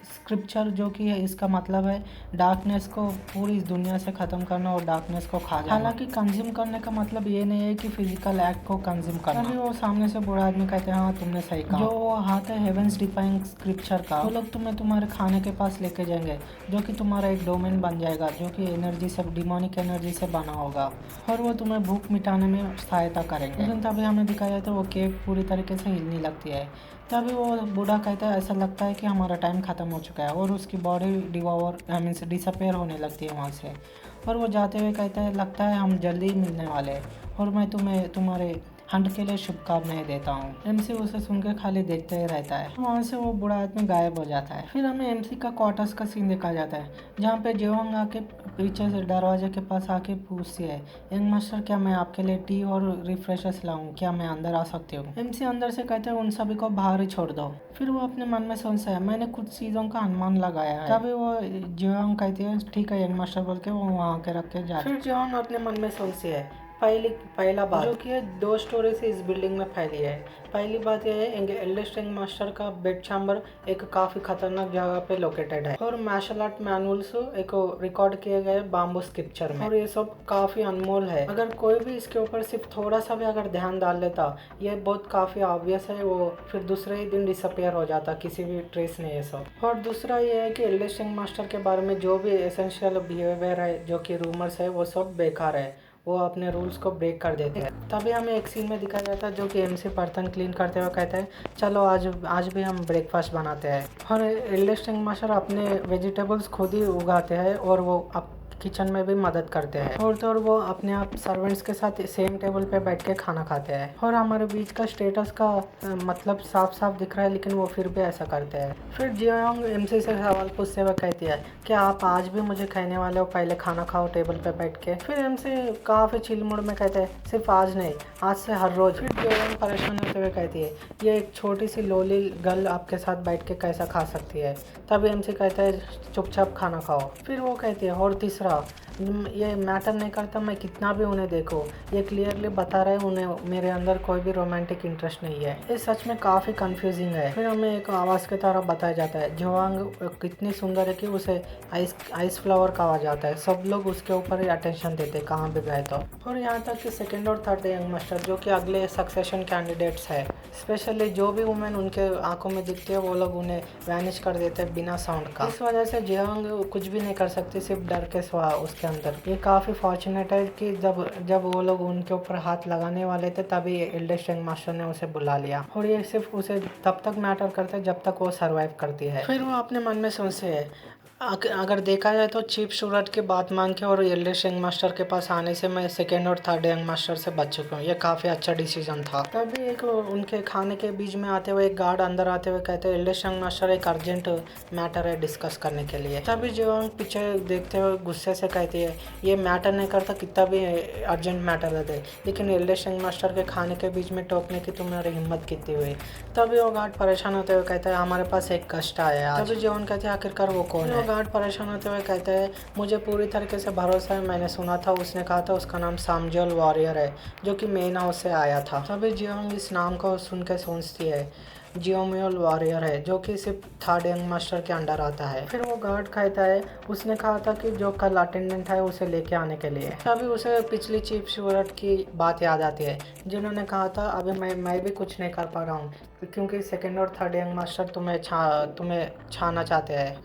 स्क्रिप्चर जो कि है इसका मतलब है डार्कनेस को पूरी इस दुनिया से ख़त्म करना और डार्कनेस को खा जाना। हालांकि कंज्यूम करने का मतलब ये नहीं है कि फिजिकल एक्ट को कंज्यूम करना। अभी वो सामने से बूढ़ा आदमी कहते हैं हाँ तुमने सही कहा। जो वो हाथ है हेवेंस डिफाइंग स्क्रिप्चर का, वो लोग तुम्हें तुम्हारे खाने के पास लेके जाएंगे जो कि तुम्हारा एक डोमेन बन जाएगा जो कि एनर्जी से डिमोनिक एनर्जी से बना होगा और वो तुम्हें भूख मिटाने में सहायता करेंगे। लेकिन तभी हमें दिखाया जाता है वो केक पूरी तरीके से हिलने लगती है। तभी वो बूढ़ा कहता है ऐसा लगता है कि हमारा टाइम ख़त्म हो चुका है और उसकी बॉडी डिवोर मीन्स डिसअपेयर होने लगती है वहाँ से। और वो जाते हुए कहता है लगता है हम जल्दी ही मिलने वाले हैं और मैं तुम्हें तुम्हारे हंट के लिए शुभकामनाएं देता हूँ। एमसी उसे सुनकर खाली देखते ही रहता है। वहाँ से वो बूढ़ा आदमी गायब हो जाता है। फिर हमें एमसी का क्वार्टर्स का सीन दिखाया जाता है जहाँ पे जेहोंग आके पीछे से दरवाजे के पास आके पूछती है यंग मास्टर क्या मैं आपके लिए टी और रिफ्रेशर्स लाऊं, क्या मैं अंदर आ सकती हूँ। एमसी अंदर से कहते हैं उन सभी को बाहर ही छोड़ दो। फिर वो अपने मन में सोचता है मैंने कुछ चीज़ों का अनुमान लगाया है। तभी वो जेहोंग कहती है ठीक है यंग मास्टर बोल के वो वहाँ के रख के जाए। फिर जेहोंग अपने मन में सोचती है पहला बात जो कि है 2 स्टोरी से इस बिल्डिंग में फैली है। पहली बात यह है एल्डेस्ट यंग मास्टर का बेड चैम्बर एक काफ़ी खतरनाक जगह पे लोकेटेड है और मार्शल आर्ट मैनुअल्स एक रिकॉर्ड किए गए बाम्बू स्क्रिप्चर में और ये सब काफ़ी अनमोल है। अगर कोई भी इसके ऊपर सिर्फ थोड़ा सा भी अगर ध्यान डाल लेता ये बहुत काफ़ी ऑब्वियस है, वो फिर दूसरे ही दिन डिसअपेयर हो जाता, किसी भी ट्रेस नहीं है सब। और दूसरा ये है कि एल्डेस्ट यंग मास्टर के बारे में जो भी एसेंशियल बिहेवियर है जो कि रूमर्स है वो सब बेकार है, वो अपने रूल्स को ब्रेक कर देते हैं। तभी हमें एक सीन में दिखाया जाता है जो कि एमसी बर्तन क्लीन करते हुए कहता है चलो आज भी हम ब्रेकफास्ट बनाते हैं। और एल्डेस्ट यंग मास्टर अपने वेजिटेबल्स खुद ही उगाते हैं और वो किचन में भी मदद करते हैं और तो और वो अपने आप सर्वेंट्स के साथ सेम टेबल पे बैठ के खाना खाते हैं। और हमारे बीच का स्टेटस का मतलब साफ साफ दिख रहा है लेकिन वो फिर भी ऐसा करते हैं। फिर जियोंग एमसी से सवाल पूछते हुए कहती है क्या आप आज भी मुझे कहने वाले हो पहले खाना खाओ टेबल पे बैठ के। फिर एमसी काफ़ी चिल मूड में कहते हैं सिर्फ आज नहीं आज से हर रोज़। फिर जियोंग परेशान होते हुए कहती है ये एक छोटी सी लोली गर्ल आपके साथ बैठ के कैसा खा सकती है। तब एमसी कहता है चुपचाप खाना खाओ। फिर वो कहती है और तीसरा ये मैटर नहीं करता मैं कितना भी उन्हें देखो, ये क्लियरली बता रहे हैं उन्हें मेरे अंदर कोई भी रोमांटिक इंटरेस्ट नहीं है। ये सच में काफ़ी कंफ्यूजिंग है। फिर हमें एक आवाज़ की तरह बताया जाता है जियोंग कितनी सुंदर है कि उसे आइस फ्लावर कहा जाता है। सब लोग उसके ऊपर ही अटेंशन देते कहाँ भी गए तो। और यहाँ तक कि सेकेंड और थर्ड यंग मास्टर जो कि अगले सक्सेशन कैंडिडेट्स है, स्पेशली जो भी वुमेन उनके आंखों में दिखती है वो लोग उन्हें वैनिश कर देते हैं बिना साउंड का। इस वजह से जियोंग कुछ भी नहीं कर सकती सिर्फ डर के सवा उसके अंदर। ये काफ़ी फॉर्चुनेट है कि जब वो लोग उनके ऊपर हाथ लगाने वाले थे तभी एल्डेस्ट यंग मास्टर ने उसे बुला लिया और ये सिर्फ उसे तब तक मैटर करता है जब तक वो सरवाइव करती है। फिर वो अपने मन में सोचते है अगर देखा जाए तो चीफ सूरत की बात मान के और एल्डेस्ट यंग मास्टर के पास आने से मैं सेकेंड और थर्ड यंग मास्टर से बच चुका हूँ, ये काफ़ी अच्छा डिसीजन था। तभी एक उनके खाने के बीच में आते हुए एक गार्ड अंदर आते हुए कहते हैं एल्डेस्ट यंग मास्टर एक अर्जेंट मैटर है डिस्कस करने के लिए। तभी जियोंग पीछे देखते हुए गुस्से से कहती है ये मैटर नहीं करता कितना भी अर्जेंट मैटर है लेकिन एल्डेस्ट यंग मास्टर के खाने के बीच में टोकने की तुम्हारी हिम्मत कितनी हुई। तभी वो गार्ड परेशान होते हुए कहता है हमारे पास एक कष्ट आया। तभी जियोंग कहते हैं आखिरकार वो कौन है। गार्ड परेशान होते हुए कहते हैं मुझे पूरी तरीके से भरोसा है, मैंने सुना था उसने कहा था उसका नाम सामजोल वॉरियर है जो कि मेन हाउस से आया था। तभी जियोंग इस नाम को सुन के सोचती है जियोमियोल वॉरियर है जो कि सिर्फ थर्ड यंग मास्टर के अंडर आता है। फिर वो गार्ड कहता है उसने कहा था कि जो कल अटेंडेंट है उसे लेके आने के लिए। तभी उसे पिछली चीफ सूरत की बात याद आती है जिन्होंने कहा था अभी मैं भी कुछ नहीं कर पा रहा हूँ क्योंकि सेकेंड और थर्ड यंग मास्टर तुम्हें छाना चाहते हैं।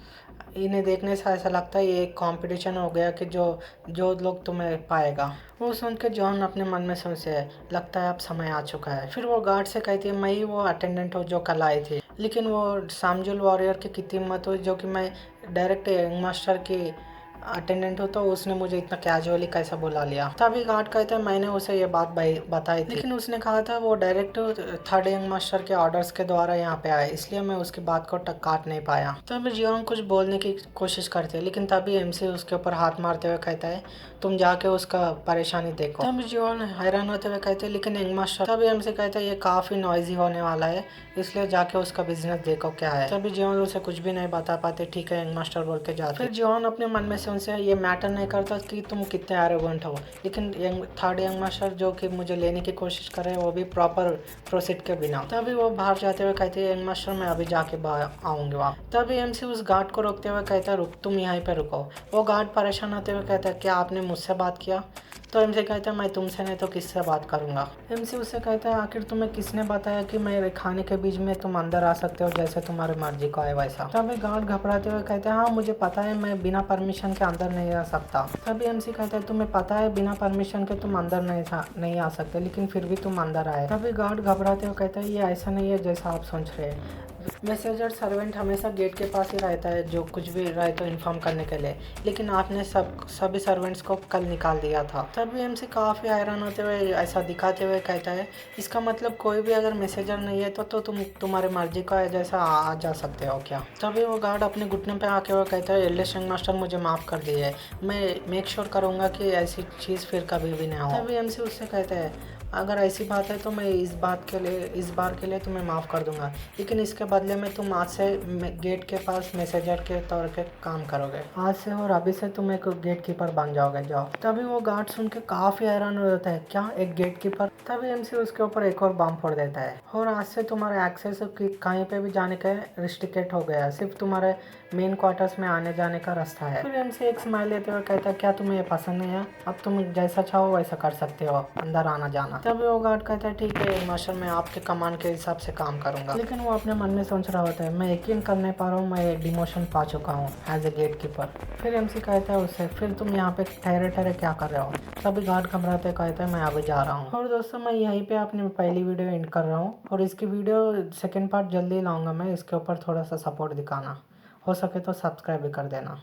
इन्हें देखने से ऐसा लगता है ये एक कंपटीशन हो गया कि जो लोग तुम्हें पाएगा। वो सुन के जॉन अपने मन में सोचते है लगता है अब समय आ चुका है। फिर वो गार्ड से कहती है मैं ही वो अटेंडेंट हूँ जो कल आई थी, लेकिन वो सामजुल वॉरियर की कितनी हिम्मत हुई जो कि मैं डायरेक्ट यंग मास्टर की अटेंडेंट हो तो उसने मुझे इतना कैजुअली कैसा बुला लिया। तभी गार्ड कहता है मैंने उसे ये बात बताई थी, लेकिन उसने कहा था वो डायरेक्ट थर्ड यंग मास्टर के ऑर्डर्स के द्वारा यहाँ पे आया, इसलिए मैं उसकी बात को काट नहीं पाया। तभी जियोंग कुछ बोलने की कोशिश करते हैं, लेकिन तभी एमसी उसके ऊपर हाथ मारते हुए कहता है तुम जाके उसका परेशानी देखो। तभी जियोंग हैरान होते हुए कहते हैं लेकिन यंग मास्टर, तभी एमसी कहता है ये काफी नॉइजी होने वाला है, इसलिए जाके उसका बिजनेस देखो क्या है। तभी जियोंग उसे कुछ भी नहीं बता पाते। ठीक है यंग मास्टर बोल के जाते। फिर जियोंग अपने मन में से उनसे ये मैटर नहीं करता कि तुम कितने एरोगेंट हो, लेकिन थर्ड यंग मास्टर जो कि मुझे लेने की कोशिश कर रहे हैं वो भी प्रॉपर प्रोसीड के बिना। तभी वो बाहर जाते हुए कहते हैं यंग मास्टर मैं अभी जाके आऊंगी वहाँ। तभी एमसी उस गार्ड को रोकते हुए कहता है रुक, तुम यहीं पे रुको। वो गार्ड परेशान होते हुए कहता है क्या आपने मुझसे बात किया? तो एमसी कहता है मैं तुमसे नहीं तो किससे बात करूंगा। एमसी उससे कहता है आखिर तुम्हें किसने बताया कि मेरे खाने के बीच में तुम अंदर आ सकते हो जैसे तुम्हारी मर्जी को है वैसा। तभी गार्ड घबराते हुए कहते हैं हाँ मुझे पता है मैं बिना परमिशन के अंदर नहीं आ सकता। तभी एमसी कहता है तुम्हें पता है बिना परमिशन के तुम अंदर नहीं आ सकते, लेकिन फिर भी तुम अंदर आए। तभी गार्ड घबराते हुए कहता है ये ऐसा नहीं है जैसा आप सोच रहे हैं। मैसेजर सर्वेंट हमेशा गेट के पास ही रहता है जो कुछ भी रहे तो इन्फॉर्म करने के लिए, लेकिन आपने सभी सर्वेंट्स को कल निकाल दिया था। तभी एमसी काफ़ी हैरान होते हुए ऐसा दिखाते हुए कहता है इसका मतलब कोई भी अगर मैसेजर नहीं है तो तुम्हारी मर्जी का है जैसा आ जा सकते हो क्या? तभी वो गार्ड अपने घुटने पे आके वो कहता है एल्डेस्ट यंग मास्टर मुझे माफ़ कर दिए, मैं मेक श्योर करूँगा कि ऐसी चीज़ फिर कभी भी नहीं हो। तभी एमसी उससे कहता है अगर ऐसी बात है तो मैं इस बार के लिए तुम्हें माफ़ कर दूंगा, लेकिन इसके बदले में तुम आज से गेट के पास मैसेजर के तौर पे काम करोगे। आज से और अभी से तुम एक गेट कीपर बन जाओगे, जाओ। तभी वो गार्ड सुन के काफ़ी हैरान हो जाता है क्या एक गेट कीपर? तभी एमसी उसके ऊपर एक और बम फोड़ देता है और आज से तुम्हारा एक्सेस कहीं पे भी जाने का रिस्ट्रिक्टेड हो गया है, सिर्फ तुम्हारे मेन क्वार्टर्स में आने जाने का रास्ता है। फिर एमसी एक स्माइल लेते हुए कहता है क्या तुम्हें ये पसंद नहीं है? अब तुम जैसा चाहो वैसा कर सकते हो, अंदर आना जाना। तभी वो गार्ड कहता है ठीक है मास्टर मैं आपके कमांड के हिसाब से काम करूंगा, लेकिन वो अपने मन में सोच रहा होता है मैं यकीन कर नहीं पा रहा हूँ मैं डिमोशन पा चुका हूँ एज ए गेट कीपर। फिर एमसी कहता है उससे फिर तुम यहाँ पे ठहरे ठहरे क्या कर रहे हो? तभी गार्ड घबराते कहता है मैं अभी जा रहा हूँ। और दोस्तों मैं यहीं पे अपनी पहली वीडियो एंड कर रहा हूँ और इसकी वीडियो सेकेंड पार्ट जल्दी लाऊंगा मैं, इसके ऊपर थोड़ा सा सपोर्ट दिखाना, हो सके तो सब्सक्राइब भी कर देना।